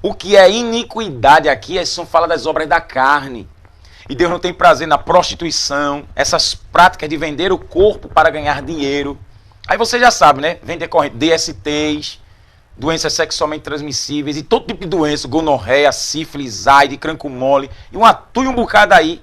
O que é iniquidade aqui são fala das obras da carne. E Deus não tem prazer na prostituição, essas práticas de vender o corpo para ganhar dinheiro. Aí você já sabe, né? Vem decorrente DSTs, doenças sexualmente transmissíveis e todo tipo de doença, gonorreia, sífilis, AIDS, cranco mole e um bocado aí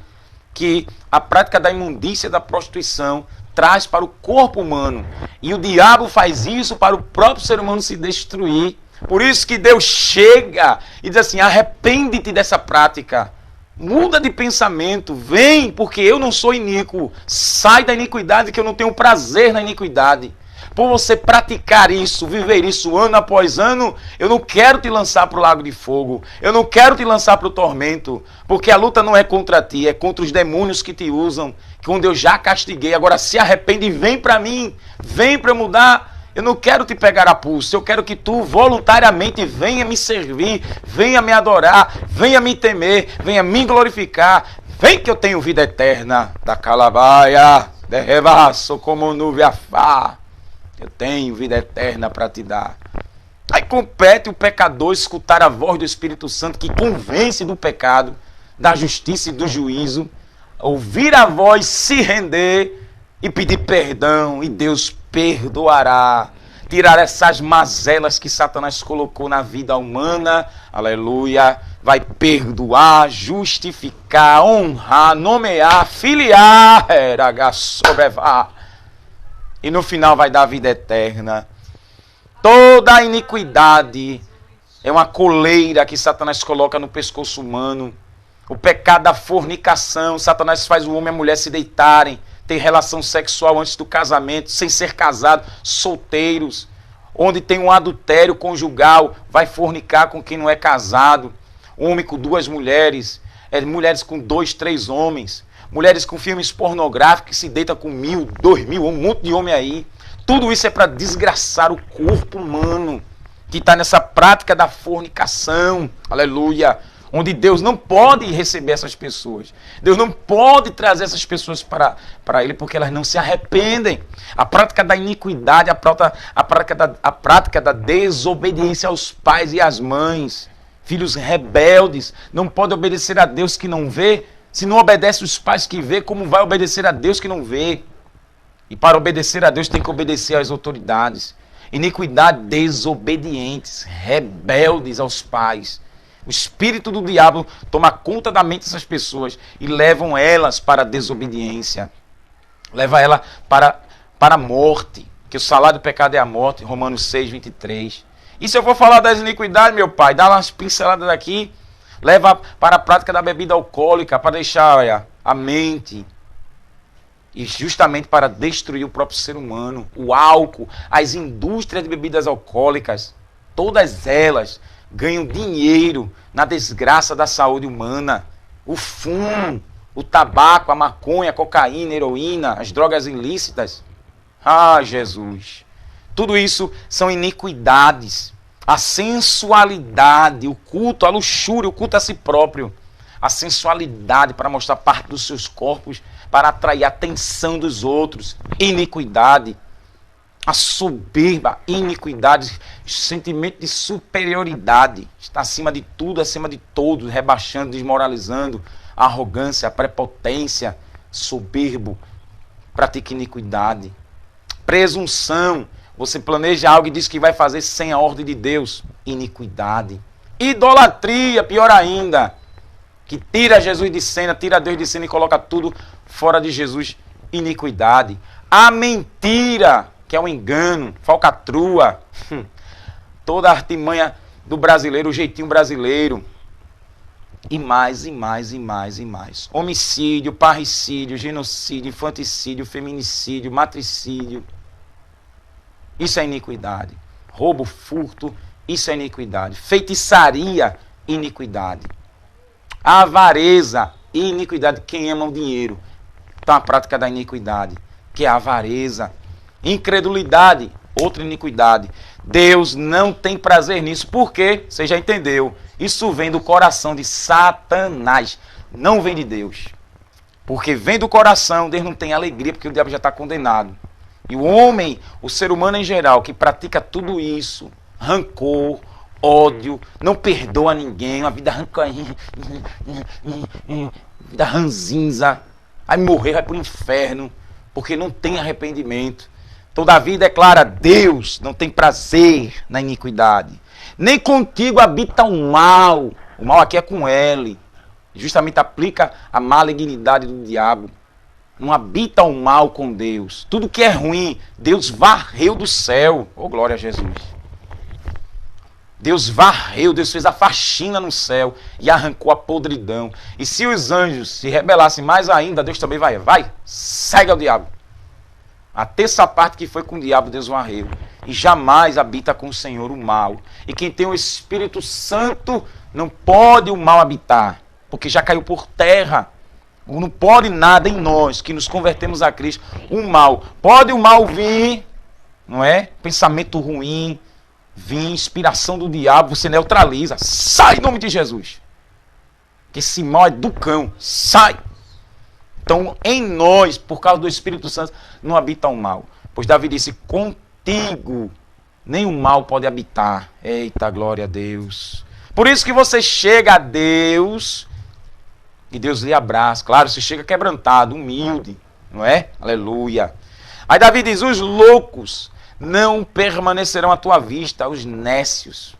que a prática da imundícia da prostituição traz para o corpo humano. E o diabo faz isso para o próprio ser humano se destruir. Por isso que Deus chega e diz assim, arrepende-te dessa prática. Muda de pensamento, vem, porque eu não sou iníquo. Sai da iniquidade, que eu não tenho prazer na iniquidade. Por você praticar isso, viver isso ano após ano, eu não quero te lançar para o lago de fogo. Eu não quero te lançar para o tormento. Porque a luta não é contra ti, é contra os demônios que te usam. Quando eu já castiguei, agora se arrepende e vem para mim. Vem para mudar. Eu não quero te pegar a pulso, eu quero que tu voluntariamente venha me servir, venha me adorar, venha me temer, venha me glorificar. Vem que eu tenho vida eterna. Da calabaia, de revasso como nuvem afá. Eu tenho vida eterna para te dar. Aí compete o pecador escutar a voz do Espírito Santo que convence do pecado, da justiça e do juízo. Ouvir a voz, se render e pedir perdão, e Deus perdoará. Tirar essas mazelas que Satanás colocou na vida humana, aleluia, vai perdoar, justificar, honrar, nomear, filiar, e no final vai dar vida eterna. Toda a iniquidade é uma coleira que Satanás coloca no pescoço humano. O pecado da fornicação, Satanás faz o homem e a mulher se deitarem, ter relação sexual antes do casamento, sem ser casado, solteiros, onde tem um adultério conjugal, vai fornicar com quem não é casado, homem com 2 mulheres, mulheres com 2, 3 homens, mulheres com filmes pornográficos que se deitam com 1.000, 2.000, um monte de homem aí. Tudo isso é para desgraçar o corpo humano, que está nessa prática da fornicação, aleluia, onde Deus não pode receber essas pessoas. Deus não pode trazer essas pessoas para Ele, porque elas não se arrependem. A prática da iniquidade, a prática da desobediência aos pais e às mães, Filhos rebeldes, não pode obedecer a Deus que não vê. Se não obedece os pais que vê, como vai obedecer a Deus que não vê? E para obedecer a Deus tem que obedecer às autoridades. Iniquidade, desobedientes, rebeldes aos pais. O espírito do diabo toma conta da mente dessas pessoas e levam elas para a desobediência. Leva ela para a morte, que o salário do pecado é a morte, Romanos 6, 23. E se eu for falar das iniquidades, meu pai, dá umas pinceladas daqui, leva para a prática da bebida alcoólica, para deixar, olha, a mente, e justamente para destruir o próprio ser humano. O álcool, as indústrias de bebidas alcoólicas, todas elas ganham dinheiro na desgraça da saúde humana. O fumo, o tabaco, a maconha, a cocaína, a heroína, as drogas ilícitas. Ah, Jesus! Tudo isso são iniquidades. A sensualidade, o culto, a luxúria, o culto a si próprio. A sensualidade para mostrar parte dos seus corpos, para atrair a atenção dos outros. Iniquidade. A soberba, iniquidade, sentimento de superioridade. Está acima de tudo, acima de todos, rebaixando, desmoralizando. A arrogância, a prepotência, soberbo. Pratica iniquidade. Presunção. Você planeja algo e diz que vai fazer sem a ordem de Deus. Iniquidade. Idolatria, pior ainda. Que tira Jesus de cena, tira Deus de cena e coloca tudo fora de Jesus. Iniquidade. A mentira, que é um engano, falcatrua. Toda a artimanha do brasileiro, o jeitinho brasileiro. E mais, e mais, e mais, e mais. Homicídio, parricídio, genocídio, infanticídio, feminicídio, matricídio. Isso é iniquidade. Roubo, furto, isso é iniquidade. Feitiçaria, iniquidade. Avareza, iniquidade. Quem ama o dinheiro está na prática da iniquidade, que é a avareza. Incredulidade, outra iniquidade. Deus não tem prazer nisso. Por quê? Você já entendeu. Isso vem do coração de Satanás. Não vem de Deus. Porque vem do coração, Deus não tem alegria, porque o diabo já está condenado. E o homem, o ser humano em geral, que pratica tudo isso, rancor, ódio, não perdoa ninguém, uma vida vida ranzinza, vai morrer, vai para o inferno, porque não tem arrependimento. Todavia declara, Deus não tem prazer na iniquidade. Nem contigo habita o mal aqui é com L, justamente aplica a malignidade do diabo. Não habita o mal com Deus. Tudo que é ruim, Deus varreu do céu. Oh, glória a Jesus. Deus varreu, Deus fez a faxina no céu e arrancou a podridão. E se os anjos se rebelassem mais ainda, Deus também vai, segue ao diabo. A terça parte que foi com o diabo, Deus varreu. E jamais habita com o Senhor o mal. E quem tem o Espírito Santo, não pode o mal habitar, porque já caiu por terra. Não pode nada em nós, que nos convertemos a Cristo, o mal. Pode o mal vir, não é? Pensamento ruim, vir, inspiração do diabo, você neutraliza. Sai em nome de Jesus. Que esse mal é do cão. Sai. Então, em nós, por causa do Espírito Santo, não habita o mal. Pois Davi disse, contigo nem o mal pode habitar. Eita, glória a Deus. Por isso que você chega a Deus e Deus lhe abraça. Claro, você chega quebrantado, humilde, não é? Aleluia. Aí Davi diz, os loucos não permanecerão à tua vista, os nécios,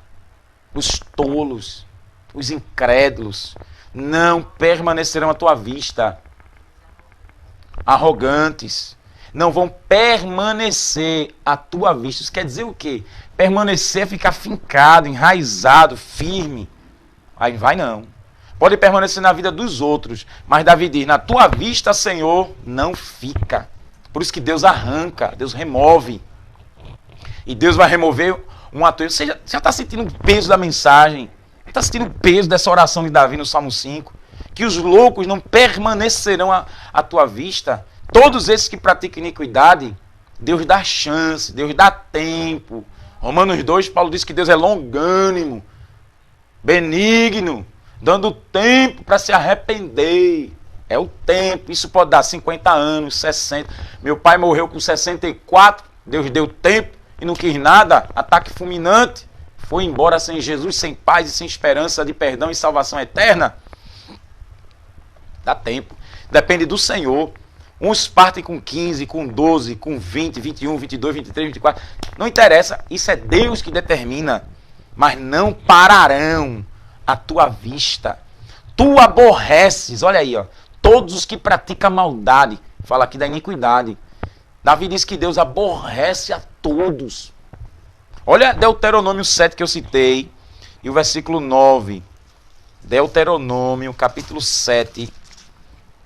os tolos, os incrédulos, não permanecerão à tua vista. Arrogantes, não vão permanecer à tua vista. Isso quer dizer o quê? Permanecer é ficar fincado, enraizado, firme. Aí vai não. Pode permanecer na vida dos outros, mas Davi diz, na tua vista, Senhor, não fica. Por isso que Deus arranca, Deus remove. E Deus vai remover um ato. Você já está sentindo o peso da mensagem? Está sentindo o peso dessa oração de Davi no Salmo 5? Que os loucos não permanecerão à tua vista. Todos esses que praticam iniquidade, Deus dá chance, Deus dá tempo. Romanos 2, Paulo diz que Deus é longânimo, benigno, dando tempo para se arrepender. É o tempo. Isso pode dar 50 anos, 60. Meu pai morreu com 64. Deus deu tempo e não quis nada. Ataque fulminante. foi embora sem Jesus, sem paz e sem esperança de perdão e salvação eterna? Dá tempo. Depende do Senhor. Uns partem com 15, com 12, com 20, 21, 22, 23, 24. Não interessa. Isso é Deus que determina. Mas não pararão à tua vista. Tu aborreces, olha aí, ó, todos os que praticam maldade. Fala aqui da iniquidade. Davi diz que Deus aborrece a todos. Olha Deuteronômio 7 que eu citei. E o versículo 9. Deuteronômio, capítulo 7.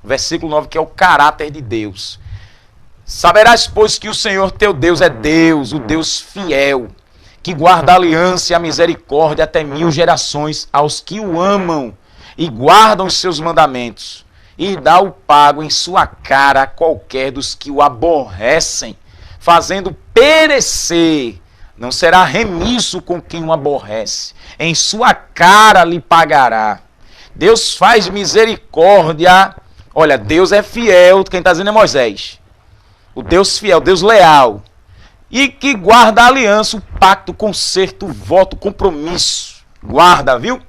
Versículo 9, que é o caráter de Deus. Saberás, pois, que o Senhor teu Deus é Deus, o Deus fiel, que guarda a aliança e a misericórdia até 1000 gerações aos que o amam e guardam os seus mandamentos, e dá o pago em sua cara a qualquer dos que o aborrecem, fazendo perecer. Não será remisso com quem o aborrece, em sua cara lhe pagará. Deus faz misericórdia. Olha, Deus é fiel, quem está dizendo é Moisés. O Deus fiel, Deus leal. E que guarda a aliança, o pacto, o concerto, o voto, o compromisso. Guarda, viu?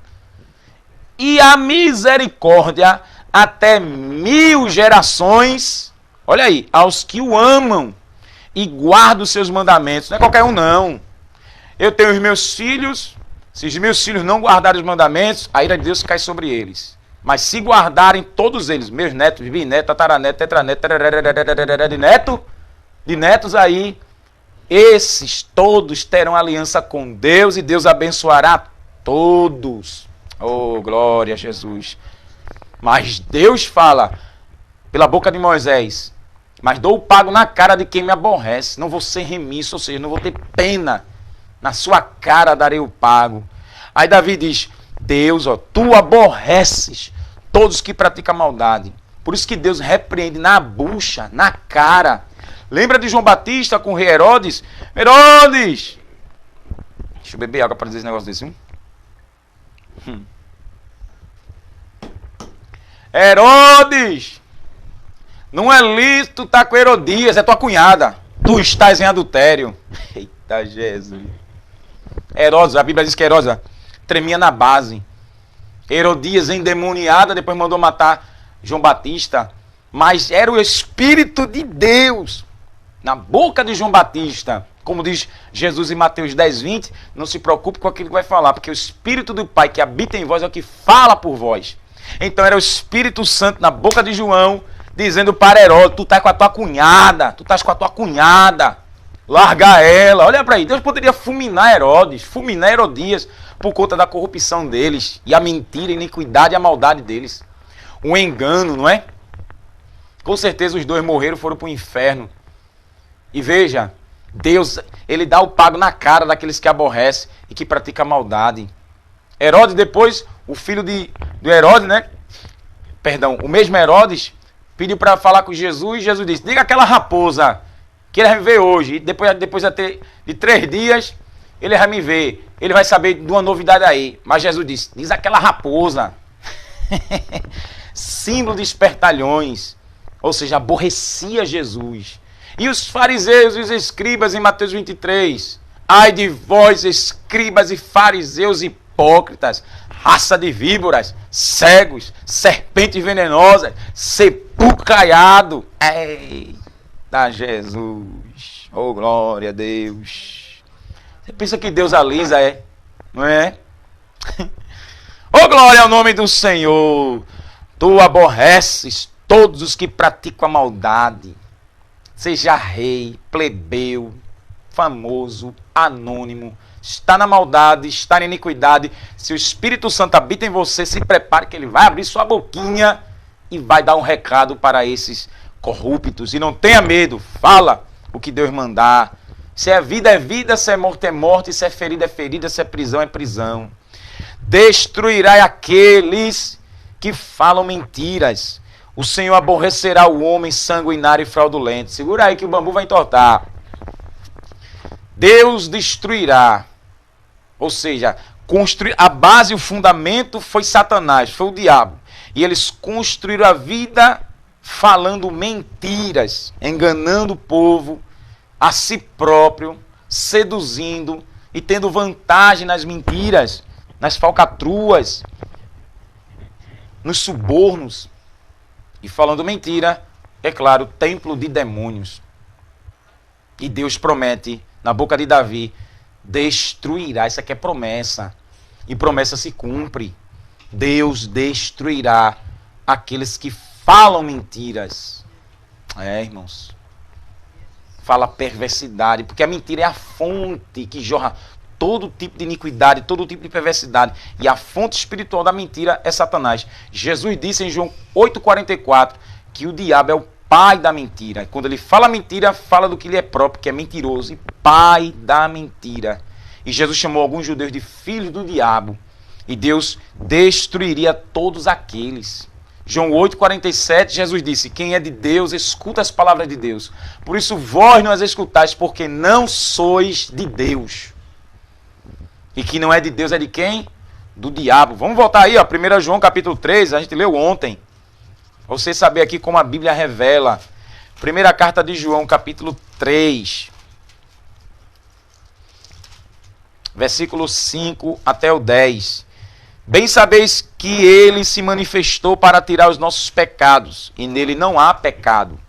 E a misericórdia até 1000 gerações, olha aí, aos que o amam e guardam os seus mandamentos. Não é qualquer um, não. Eu tenho os meus filhos, se os meus filhos não guardarem os mandamentos, a ira de Deus cai sobre eles. Mas se guardarem todos eles, meus netos, bisnetos, tataranetos, tetranetos, de netos aí, esses todos terão aliança com Deus e Deus abençoará todos. Oh, glória a Jesus. Mas Deus fala, pela boca de Moisés, mas dou o pago na cara de quem me aborrece. Não vou ser remisso, ou seja, não vou ter pena. Na sua cara darei o pago. Aí Davi diz, Deus, ó, tu aborreces todos que praticam maldade. Por isso que Deus repreende na bucha, na cara. Lembra de João Batista com o rei Herodes? Herodes! Deixa eu beber água para dizer esse negócio desse. Herodes! Não é lícito estar com Herodias, é tua cunhada. Tu estás em adultério. Eita Jesus. Herodes, a Bíblia diz que Herodes tremia na base. Herodias endemoniada, depois mandou matar João Batista. Mas era o Espírito de Deus na boca de João Batista. Como diz Jesus em Mateus 10:20, não se preocupe com aquilo que vai falar, porque o Espírito do Pai que habita em vós é o que fala por vós. Então era o Espírito Santo na boca de João, dizendo para Herodes, tu estás com a tua cunhada, larga ela. Olha para aí, Deus poderia fulminar Herodes, fulminar Herodias, por conta da corrupção deles, e a mentira, a iniquidade e a maldade deles. Um engano, não é? Com certeza os dois morreram, foram para o inferno. E veja, Deus, ele dá o pago na cara daqueles que aborrecem e que praticam maldade. Herodes depois, o filho do Herodes, né? Perdão, o mesmo Herodes pediu para falar com Jesus, e Jesus disse, diga aquela raposa que ele vai me ver hoje. E depois de 3 dias, ele vai me ver. Ele vai saber de uma novidade aí. Mas Jesus disse, diz aquela raposa. Símbolo de espertalhões. Ou seja, aborrecia Jesus. E os fariseus e os escribas em Mateus 23. Ai de vós, escribas e fariseus hipócritas, raça de víboras, cegos, serpentes venenosas, sepulcro caiado. Eita Jesus. Oh, glória a Deus. Você pensa que Deus alisa, não é? Oh, glória ao nome do Senhor. Tu aborreces todos os que praticam a maldade. Seja rei, plebeu, famoso, anônimo, está na maldade, está na iniquidade. Se o Espírito Santo habita em você, se prepare que ele vai abrir sua boquinha e vai dar um recado para esses corruptos. E não tenha medo, fala o que Deus mandar. Se é vida, se é morte, se é ferida, se é prisão. Destruirá aqueles que falam mentiras. O Senhor aborrecerá o homem sanguinário e fraudulento. Segura aí que o bambu vai entortar. Deus destruirá. Ou seja, a base, o fundamento foi Satanás, foi o diabo. E eles construíram a vida falando mentiras, enganando o povo, a si próprio, seduzindo, e tendo vantagem nas mentiras, nas falcatruas, nos subornos. E falando mentira, é claro, templo de demônios. E Deus promete, na boca de Davi, destruirá. Isso aqui é promessa. E promessa se cumpre. Deus destruirá aqueles que falam mentiras. Irmãos. Fala perversidade, porque a mentira é a fonte que jorra todo tipo de iniquidade, todo tipo de perversidade. E a fonte espiritual da mentira é Satanás. Jesus disse em João 8,44 que o diabo é o pai da mentira. Quando ele fala mentira, fala do que ele é próprio, que é mentiroso e pai da mentira. E Jesus chamou alguns judeus de filhos do diabo. E Deus destruiria todos aqueles. João 8,47, Jesus disse, quem é de Deus, escuta as palavras de Deus. Por isso vós não as escutais, porque não sois de Deus. E que não é de Deus, é de quem? Do diabo. Vamos voltar aí, ó, 1 João capítulo 3, a gente leu ontem. Pra você saber aqui como a Bíblia revela. Primeira carta de João, capítulo 3. Versículo 5 até o 10. Bem sabeis que ele se manifestou para tirar os nossos pecados, e nele não há pecado.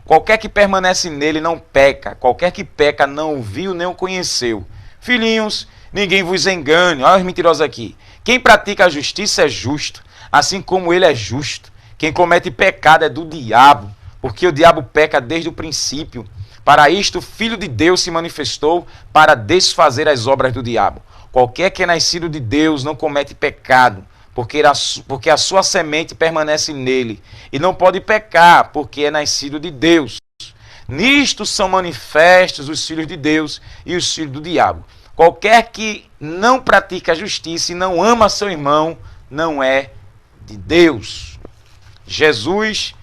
Qualquer que permanece nele não peca, qualquer que peca não o viu nem o conheceu. Filhinhos, ninguém vos engane. Olha os mentirosos aqui. Quem pratica a justiça é justo, assim como ele é justo. Quem comete pecado é do diabo, porque o diabo peca desde o princípio. Para isto o Filho de Deus se manifestou para desfazer as obras do diabo. Qualquer que é nascido de Deus não comete pecado, porque a sua semente permanece nele. E não pode pecar, porque é nascido de Deus. Nisto são manifestos os filhos de Deus e os filhos do diabo. Qualquer que não pratica a justiça e não ama seu irmão, não é de Deus. Jesus,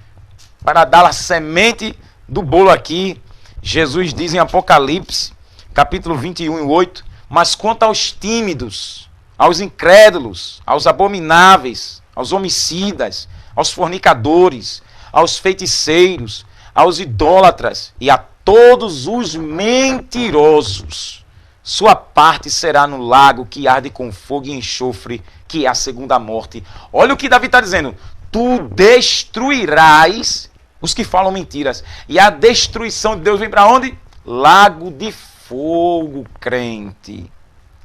para dar a semente do bolo aqui, Jesus diz em Apocalipse, capítulo 21, 8, mas quanto aos tímidos, aos incrédulos, aos abomináveis, aos homicidas, aos fornicadores, aos feiticeiros, aos idólatras e a todos os mentirosos, sua parte será no lago que arde com fogo e enxofre, que é a segunda morte. Olha o que Davi está dizendo. Tu destruirás os que falam mentiras. E a destruição de Deus vem para onde? Lago de fogo, crente.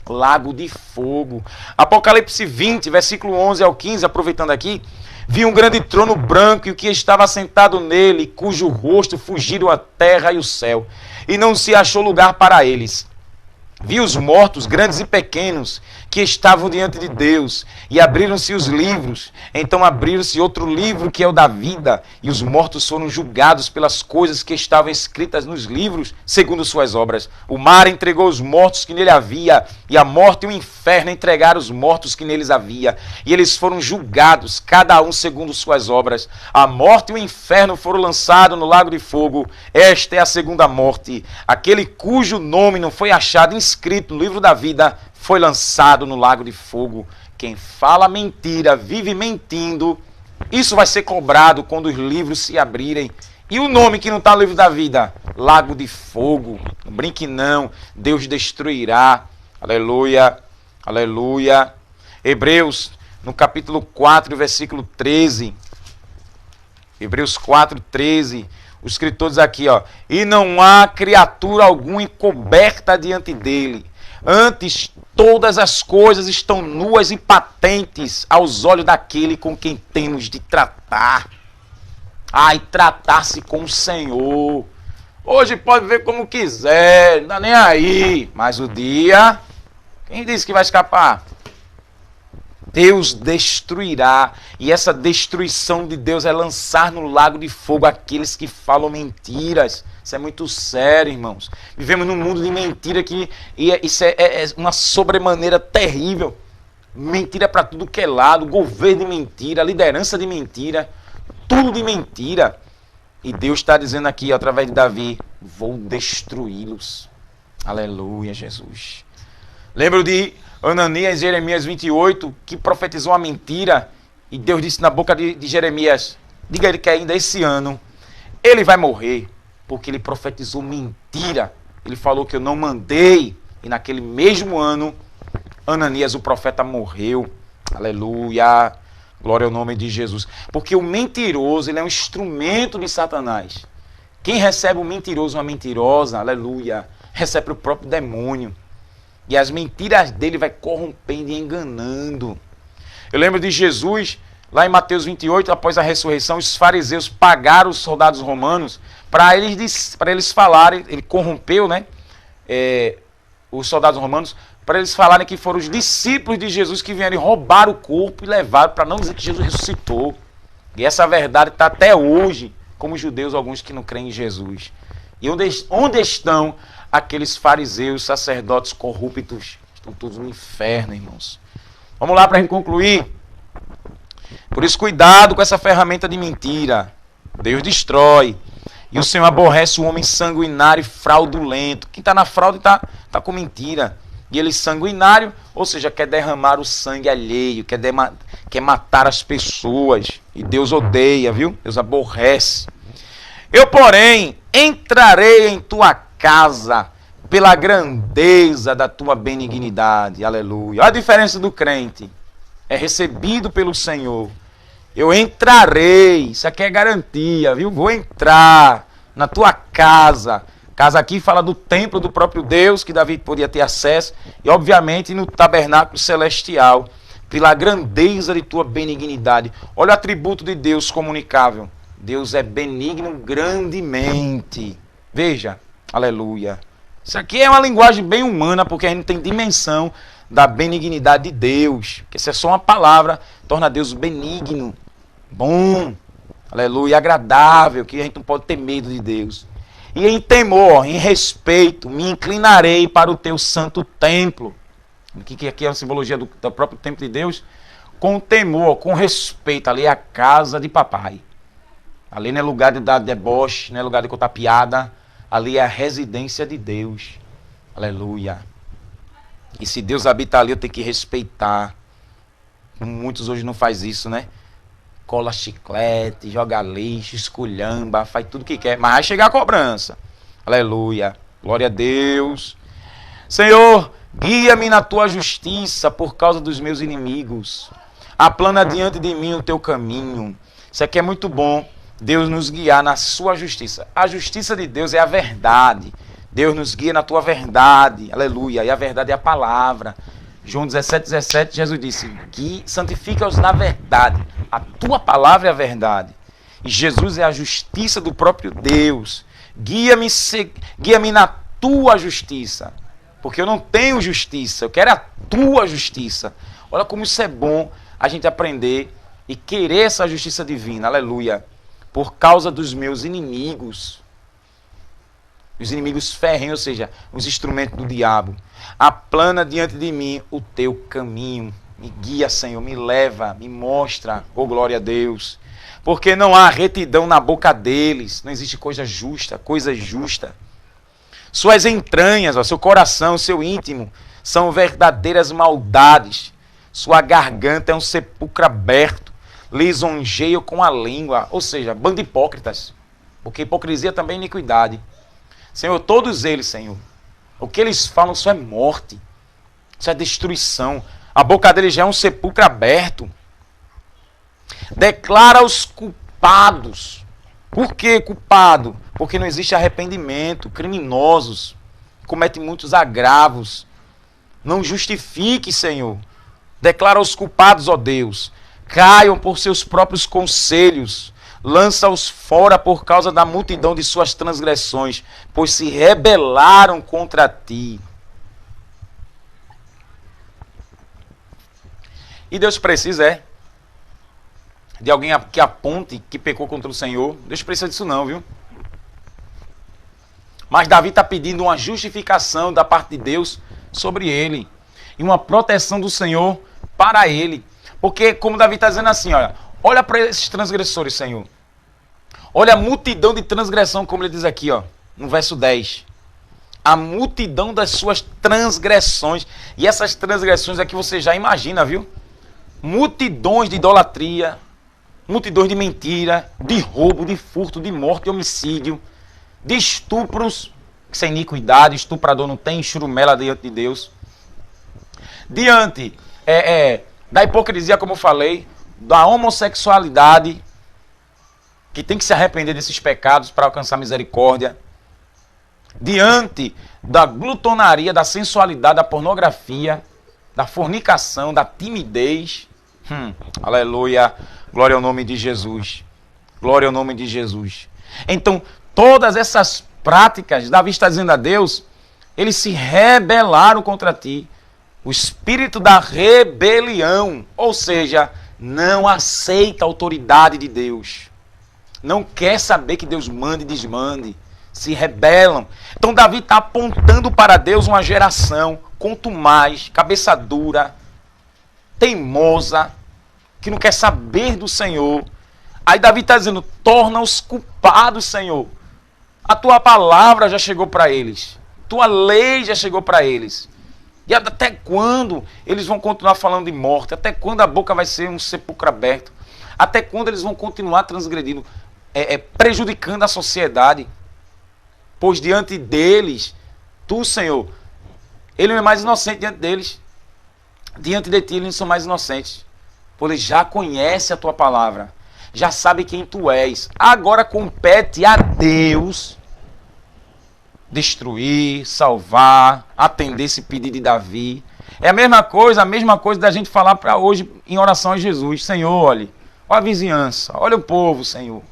Lago de fogo. Apocalipse 20, versículo 11 ao 15, aproveitando aqui. Vi um grande trono branco e o que estava sentado nele, cujo rosto fugiram a terra e o céu, e não se achou lugar para eles. Vi os mortos, grandes e pequenos, que estavam diante de Deus, e abriram-se os livros. Então abriram-se outro livro, que é o da vida, e os mortos foram julgados pelas coisas que estavam escritas nos livros, segundo suas obras. O mar entregou os mortos que nele havia, e a morte e o inferno entregaram os mortos que neles havia, e eles foram julgados, cada um segundo suas obras. A morte e o inferno foram lançados no lago de fogo. Esta é a segunda morte. Aquele cujo nome não foi achado inscrito no livro da vida foi lançado no lago de fogo. Quem fala mentira, vive mentindo. Isso vai ser cobrado quando os livros se abrirem. E o nome que não está no livro da vida? Lago de fogo. Não brinque não. Deus destruirá. Aleluia. Aleluia. Hebreus, no capítulo 4, versículo 13. Hebreus 4, 13. O escritor diz aqui, ó. E não há criatura alguma encoberta diante dele. Antes, todas as coisas estão nuas e patentes aos olhos daquele com quem temos de tratar. E tratar-se com o Senhor. Hoje pode ver como quiser, não dá nem aí. Mas o dia, quem disse que vai escapar? Deus destruirá. E essa destruição de Deus é lançar no lago de fogo aqueles que falam mentiras. Isso é muito sério, irmãos. Vivemos num mundo de mentira que isso é uma sobremaneira terrível. Mentira para tudo que é lado, governo de mentira, liderança de mentira, tudo de mentira. E Deus está dizendo aqui, através de Davi, vou destruí-los. Aleluia, Jesus. Lembro de Ananias, Jeremias 28, que profetizou uma mentira. E Deus disse na boca de Jeremias, diga ele que ainda esse ano ele vai morrer. Porque ele profetizou mentira. Ele falou que eu não mandei E naquele mesmo ano, Ananias, o profeta, morreu. Aleluia. Glória ao nome de Jesus. Porque o mentiroso, ele é um instrumento de Satanás. Quem recebe um mentiroso, uma mentirosa, aleluia, recebe o próprio demônio. E as mentiras dele vai corrompendo e enganando. Eu lembro de Jesus, lá em Mateus 28, após a ressurreição, os fariseus pagaram os soldados romanos para eles falarem, ele corrompeu, né, os soldados romanos, para eles falarem que foram os discípulos de Jesus que vieram roubar o corpo e levaram, para não dizer que Jesus ressuscitou. E essa verdade está até hoje, como os judeus, alguns que não creem em Jesus. E onde estão aqueles fariseus, sacerdotes corruptos? Estão todos no inferno, irmãos. Vamos lá para a gente concluir. Por isso, cuidado com essa ferramenta de mentira. Deus destrói. E o Senhor aborrece o homem sanguinário e fraudulento. Quem está na fraude está com mentira. E ele sanguinário, ou seja, quer derramar o sangue alheio, quer matar as pessoas. E Deus odeia, viu? Deus aborrece. Eu, porém, entrarei em tua casa pela grandeza da tua benignidade. Aleluia. Olha a diferença do crente. É recebido pelo Senhor. Eu entrarei. Isso aqui é garantia, viu? Vou entrar na tua casa. Casa aqui fala do templo do próprio Deus, que Davi podia ter acesso. E, obviamente, no tabernáculo celestial. Pela grandeza de tua benignidade. Olha o atributo de Deus comunicável. Deus é benigno grandemente. Veja. Aleluia. Isso aqui é uma linguagem bem humana, porque a gente não tem dimensão da benignidade de Deus. Porque isso é só uma palavra, torna Deus benigno, bom, aleluia, agradável, que a gente não pode ter medo de Deus. E em temor, em respeito, me inclinarei para o teu santo templo. Que aqui é a simbologia do próprio templo de Deus. Com temor, com respeito, ali é a casa de papai. Ali não é lugar de dar deboche, não é lugar de contar piada. Ali é a residência de Deus. Aleluia. E se Deus habita ali, eu tenho que respeitar. Muitos hoje não fazem isso, né? Cola chiclete, joga lixo, esculhamba, faz tudo que quer. Mas vai chegar a cobrança. Aleluia. Glória a Deus. Senhor, guia-me na tua justiça por causa dos meus inimigos. Aplana diante de mim o teu caminho. Isso aqui é muito bom. Deus nos guiar na sua justiça. A justiça de Deus é a verdade. Deus nos guia na tua verdade. Aleluia. E a verdade é a palavra. João 17:17, Jesus disse: santifica-os na verdade. A tua palavra é a verdade. E Jesus é a justiça do próprio Deus. Guia-me na tua justiça. Porque eu não tenho justiça. Eu quero a tua justiça. Olha como isso é bom a gente aprender e querer essa justiça divina. Aleluia. Por causa dos meus inimigos. Os inimigos ferrenhos, ou seja, os instrumentos do diabo. Aplana diante de mim o teu caminho. Me guia, Senhor, me leva, me mostra, oh glória a Deus. Porque não há retidão na boca deles. Não existe coisa justa. Suas entranhas, ó, seu coração, seu íntimo, são verdadeiras maldades. Sua garganta é um sepulcro aberto. Lisonjeio com a língua, ou seja, bando de hipócritas, porque hipocrisia também é iniquidade. Senhor, todos eles, Senhor, o que eles falam só é morte, isso é destruição. A boca deles já é um sepulcro aberto. Declara os culpados. Por que culpado? Porque não existe arrependimento. Criminosos cometem muitos agravos. Não justifique, Senhor. Declara os culpados, ó Deus. Caiam por seus próprios conselhos, lança-os fora por causa da multidão de suas transgressões, pois se rebelaram contra ti. E Deus precisa, de alguém que aponte que pecou contra o Senhor. Deus precisa disso não, viu? Mas Davi está pedindo uma justificação da parte de Deus sobre ele, e uma proteção do Senhor para ele. Porque, como Davi está dizendo assim, olha para esses transgressores, Senhor. Olha a multidão de transgressão, como ele diz aqui, no verso 10. A multidão das suas transgressões. E essas transgressões aqui você já imagina, viu? Multidões de idolatria, multidões de mentira, de roubo, de furto, de morte, de homicídio, de estupros, sem iniquidade, estuprador não tem churumela diante de Deus. Diante da hipocrisia, como eu falei, da homossexualidade, que tem que se arrepender desses pecados para alcançar misericórdia. Diante da glutonaria, da sensualidade, da pornografia, da fornicação, da timidez. Aleluia. Glória ao nome de Jesus. Glória ao nome de Jesus. Então, todas essas práticas, Davi está dizendo a Deus, eles se rebelaram contra ti. O espírito da rebelião, ou seja, não aceita a autoridade de Deus. Não quer saber que Deus mande e desmande. Se rebelam. Então Davi está apontando para Deus uma geração contumaz, cabeça dura, teimosa, que não quer saber do Senhor. Aí Davi está dizendo, torna-os culpados, Senhor. A tua palavra já chegou para eles. Tua lei já chegou para eles. E até quando eles vão continuar falando de morte? Até quando a boca vai ser um sepulcro aberto? Até quando eles vão continuar transgredindo, prejudicando a sociedade? Pois diante deles, tu, Senhor, ele não é mais inocente diante deles. Diante de ti eles não são mais inocentes. Pois eles já conhecem a tua palavra. Já sabem quem tu és. Agora compete a Deus destruir, salvar, atender esse pedido de Davi. É a mesma coisa da gente falar para hoje em oração a Jesus. Senhor, olha a vizinhança, olha o povo, Senhor.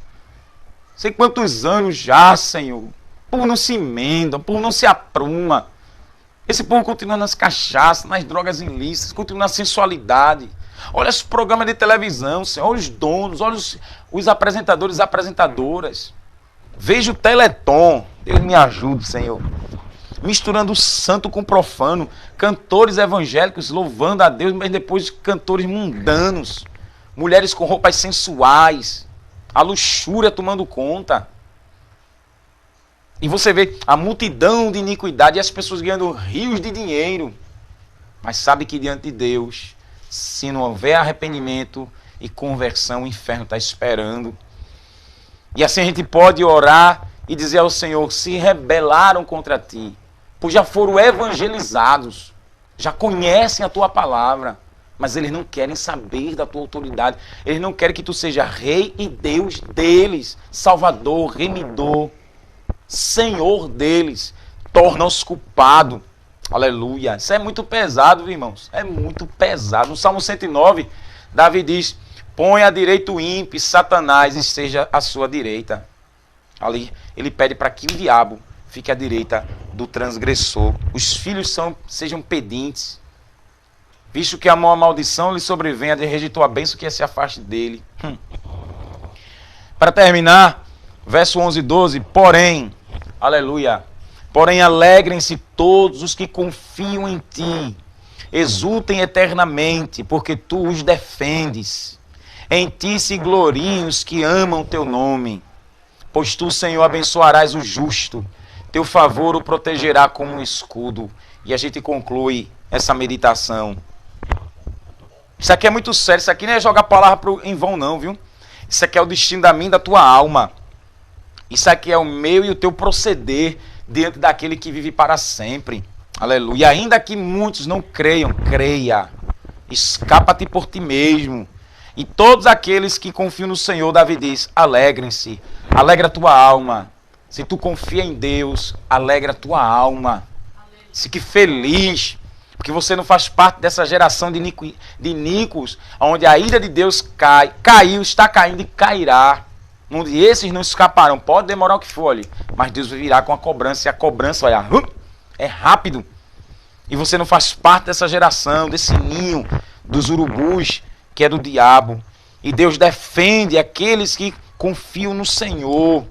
Sei quantos anos já, Senhor. O povo não se emenda, o povo não se apruma. Esse povo continua nas cachaças, nas drogas ilícitas, continua na sensualidade. Olha os programas de televisão, Senhor, olha os donos, olha os apresentadores e apresentadoras. Veja o Teleton, Deus me ajude, Senhor. Misturando o santo com o profano, cantores evangélicos louvando a Deus, mas depois cantores mundanos, mulheres com roupas sensuais, a luxúria tomando conta. E você vê a multidão de iniquidade e as pessoas ganhando rios de dinheiro. Mas sabe que diante de Deus, se não houver arrependimento e conversão, o inferno está esperando. E assim a gente pode orar e dizer ao Senhor, se rebelaram contra ti, pois já foram evangelizados, já conhecem a tua palavra, mas eles não querem saber da tua autoridade. Eles não querem que tu seja rei e Deus deles, salvador, remidor, Senhor deles. Torna-os culpados. Aleluia. Isso é muito pesado, irmãos. É muito pesado. No Salmo 109, Davi diz, põe à direita o ímpio, Satanás, e seja à sua direita. Ali, ele pede para que o diabo fique à direita do transgressor. Os filhos sejam pedintes. Visto que a maldição lhe sobrevenha, rejeitou a bênção que se afaste dele. Para terminar, verso 11 e 12, porém, aleluia, porém alegrem-se todos os que confiam em ti, exultem eternamente, porque tu os defendes. Em ti se gloriem os que amam teu nome, pois tu, Senhor, abençoarás o justo, teu favor o protegerá como um escudo. E a gente conclui essa meditação. Isso aqui é muito sério, isso aqui não é jogar a palavra em vão não, viu? Isso aqui é o destino da minha e da tua alma. Isso aqui é o meu e o teu proceder diante daquele que vive para sempre. Aleluia. E ainda que muitos não creiam, creia. Escapa-te por ti mesmo. E todos aqueles que confiam no Senhor, Davi diz, alegrem-se. Alegra a tua alma. Se tu confia em Deus, alegra a tua alma. Fique feliz. Porque você não faz parte dessa geração de iníquos, onde a ira de Deus caiu, está caindo e cairá. Onde esses não escaparão. Pode demorar o que for ali, mas Deus virá com a cobrança. E a cobrança, olha, é rápido. E você não faz parte dessa geração, desse ninho dos urubus, que é do diabo. E Deus defende aqueles que confiam no Senhor.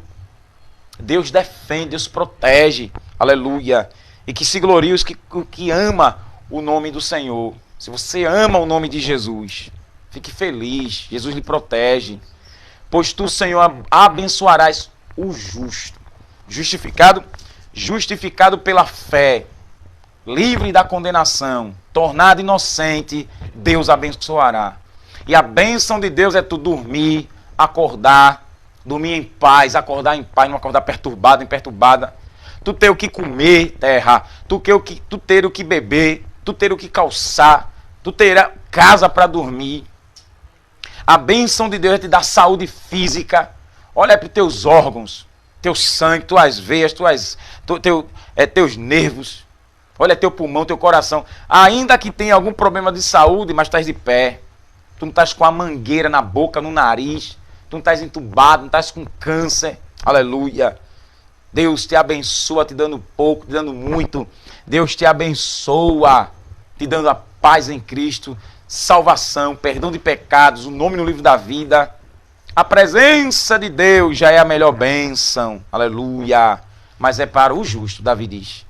Deus defende, Deus protege. Aleluia. E que se glorie os que ama o nome do Senhor. Se você ama o nome de Jesus, fique feliz. Jesus lhe protege. Pois tu, Senhor, abençoarás o justo. Justificado pela fé, livre da condenação, tornado inocente, Deus abençoará. E a bênção de Deus é tu dormir, acordar, dormir em paz, acordar em paz, não acordar perturbado, imperturbada. tu ter o que comer, terra, tu ter o que beber, tu ter o que calçar, tu ter casa para dormir. A bênção de Deus é te dar saúde física. Olha para os teus órgãos, teu sangue, tuas veias, teus nervos. Olha teu pulmão, teu coração. Ainda que tenha algum problema de saúde, mas estás de pé. Tu não estás com a mangueira na boca, no nariz. Tu não estás entubado, não estás com câncer. Aleluia. Deus te abençoa, te dando pouco, te dando muito. Deus te abençoa, te dando a paz em Cristo, salvação, perdão de pecados, o nome no livro da vida. A presença de Deus já é a melhor bênção. Aleluia. Mas é para o justo, Davi diz.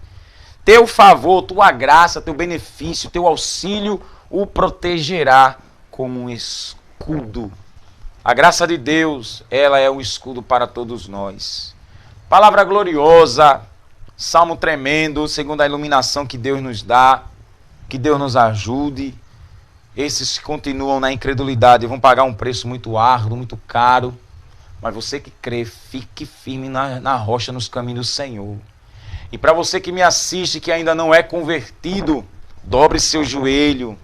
Teu favor, tua graça, teu benefício, teu auxílio o protegerá como um escudo. A graça de Deus, ela é um escudo para todos nós. Palavra gloriosa, salmo tremendo, segundo a iluminação que Deus nos dá, que Deus nos ajude. Esses que continuam na incredulidade vão pagar um preço muito árduo, muito caro. Mas você que crê, fique firme na rocha, nos caminhos do Senhor. E para você que me assiste, que ainda não é convertido, dobre seu joelho,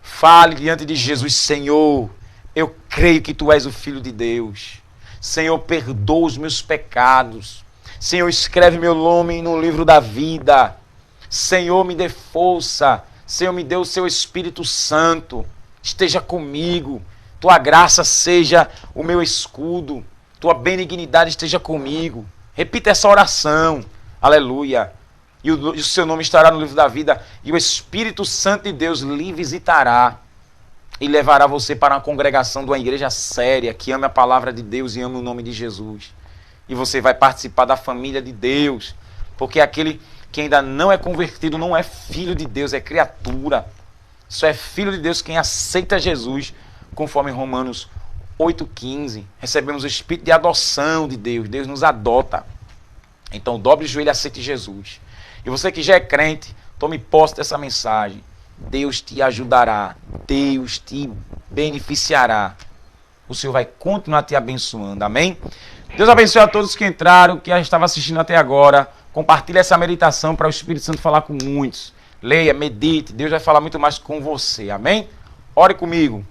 fale diante de Jesus: Senhor, eu creio que Tu és o Filho de Deus. Senhor, perdoa os meus pecados. Senhor, escreve meu nome no livro da vida. Senhor, me dê força. Senhor, me dê o Seu Espírito Santo. Esteja comigo. Tua graça seja o meu escudo. Tua benignidade esteja comigo. Repita essa oração. Aleluia. E o seu nome estará no livro da vida. E o Espírito Santo de Deus lhe visitará. E levará você para uma congregação de uma igreja séria, que ame a palavra de Deus e ame o nome de Jesus. E você vai participar da família de Deus. Porque aquele que ainda não é convertido não é filho de Deus, é criatura. Só é filho de Deus quem aceita Jesus, conforme Romanos 8,15. Recebemos o Espírito de adoção de Deus. Deus nos adota. Então dobre o joelho e aceite Jesus. E você que já é crente, tome posse dessa mensagem. Deus te ajudará. Deus te beneficiará. O Senhor vai continuar te abençoando. Amém? Deus abençoe a todos que entraram, que já estavam assistindo até agora. Compartilhe essa meditação para o Espírito Santo falar com muitos. Leia, medite. Deus vai falar muito mais com você. Amém? Ore comigo.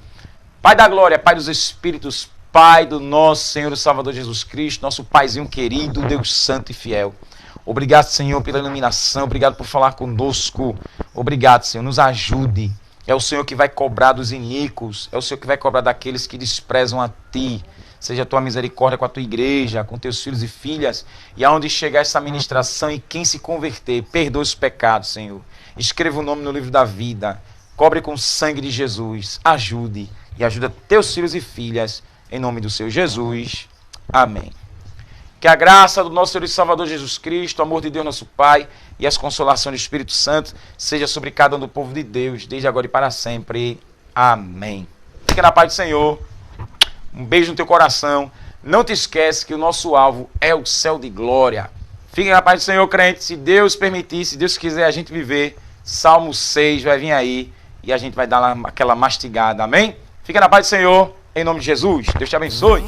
Pai da glória, Pai dos Espíritos, Pai do nosso Senhor e Salvador Jesus Cristo, nosso Paizinho querido, Deus santo e fiel. Obrigado, Senhor, pela iluminação. Obrigado por falar conosco. Obrigado, Senhor. Nos ajude. É o Senhor que vai cobrar dos iníquos. É o Senhor que vai cobrar daqueles que desprezam a Ti. Seja a Tua misericórdia com a Tua igreja, com Teus filhos e filhas. E aonde chegar essa ministração e quem se converter, perdoe os pecados, Senhor. Escreva o nome no livro da vida. Cobre com o sangue de Jesus. Ajude. E ajuda Teus filhos e filhas. Em nome do Senhor Jesus. Amém. Que a graça do nosso Senhor e Salvador Jesus Cristo, o amor de Deus nosso Pai e as consolações do Espírito Santo seja sobre cada um do povo de Deus, desde agora e para sempre. Amém. Fica na paz do Senhor. Um beijo no teu coração. Não te esquece que o nosso alvo é o céu de glória. Fica na paz do Senhor, crente. Se Deus permitir, se Deus quiser a gente viver, Salmo 6 vai vir aí e a gente vai dar aquela mastigada. Amém? Fica na paz do Senhor. Em nome de Jesus. Deus te abençoe.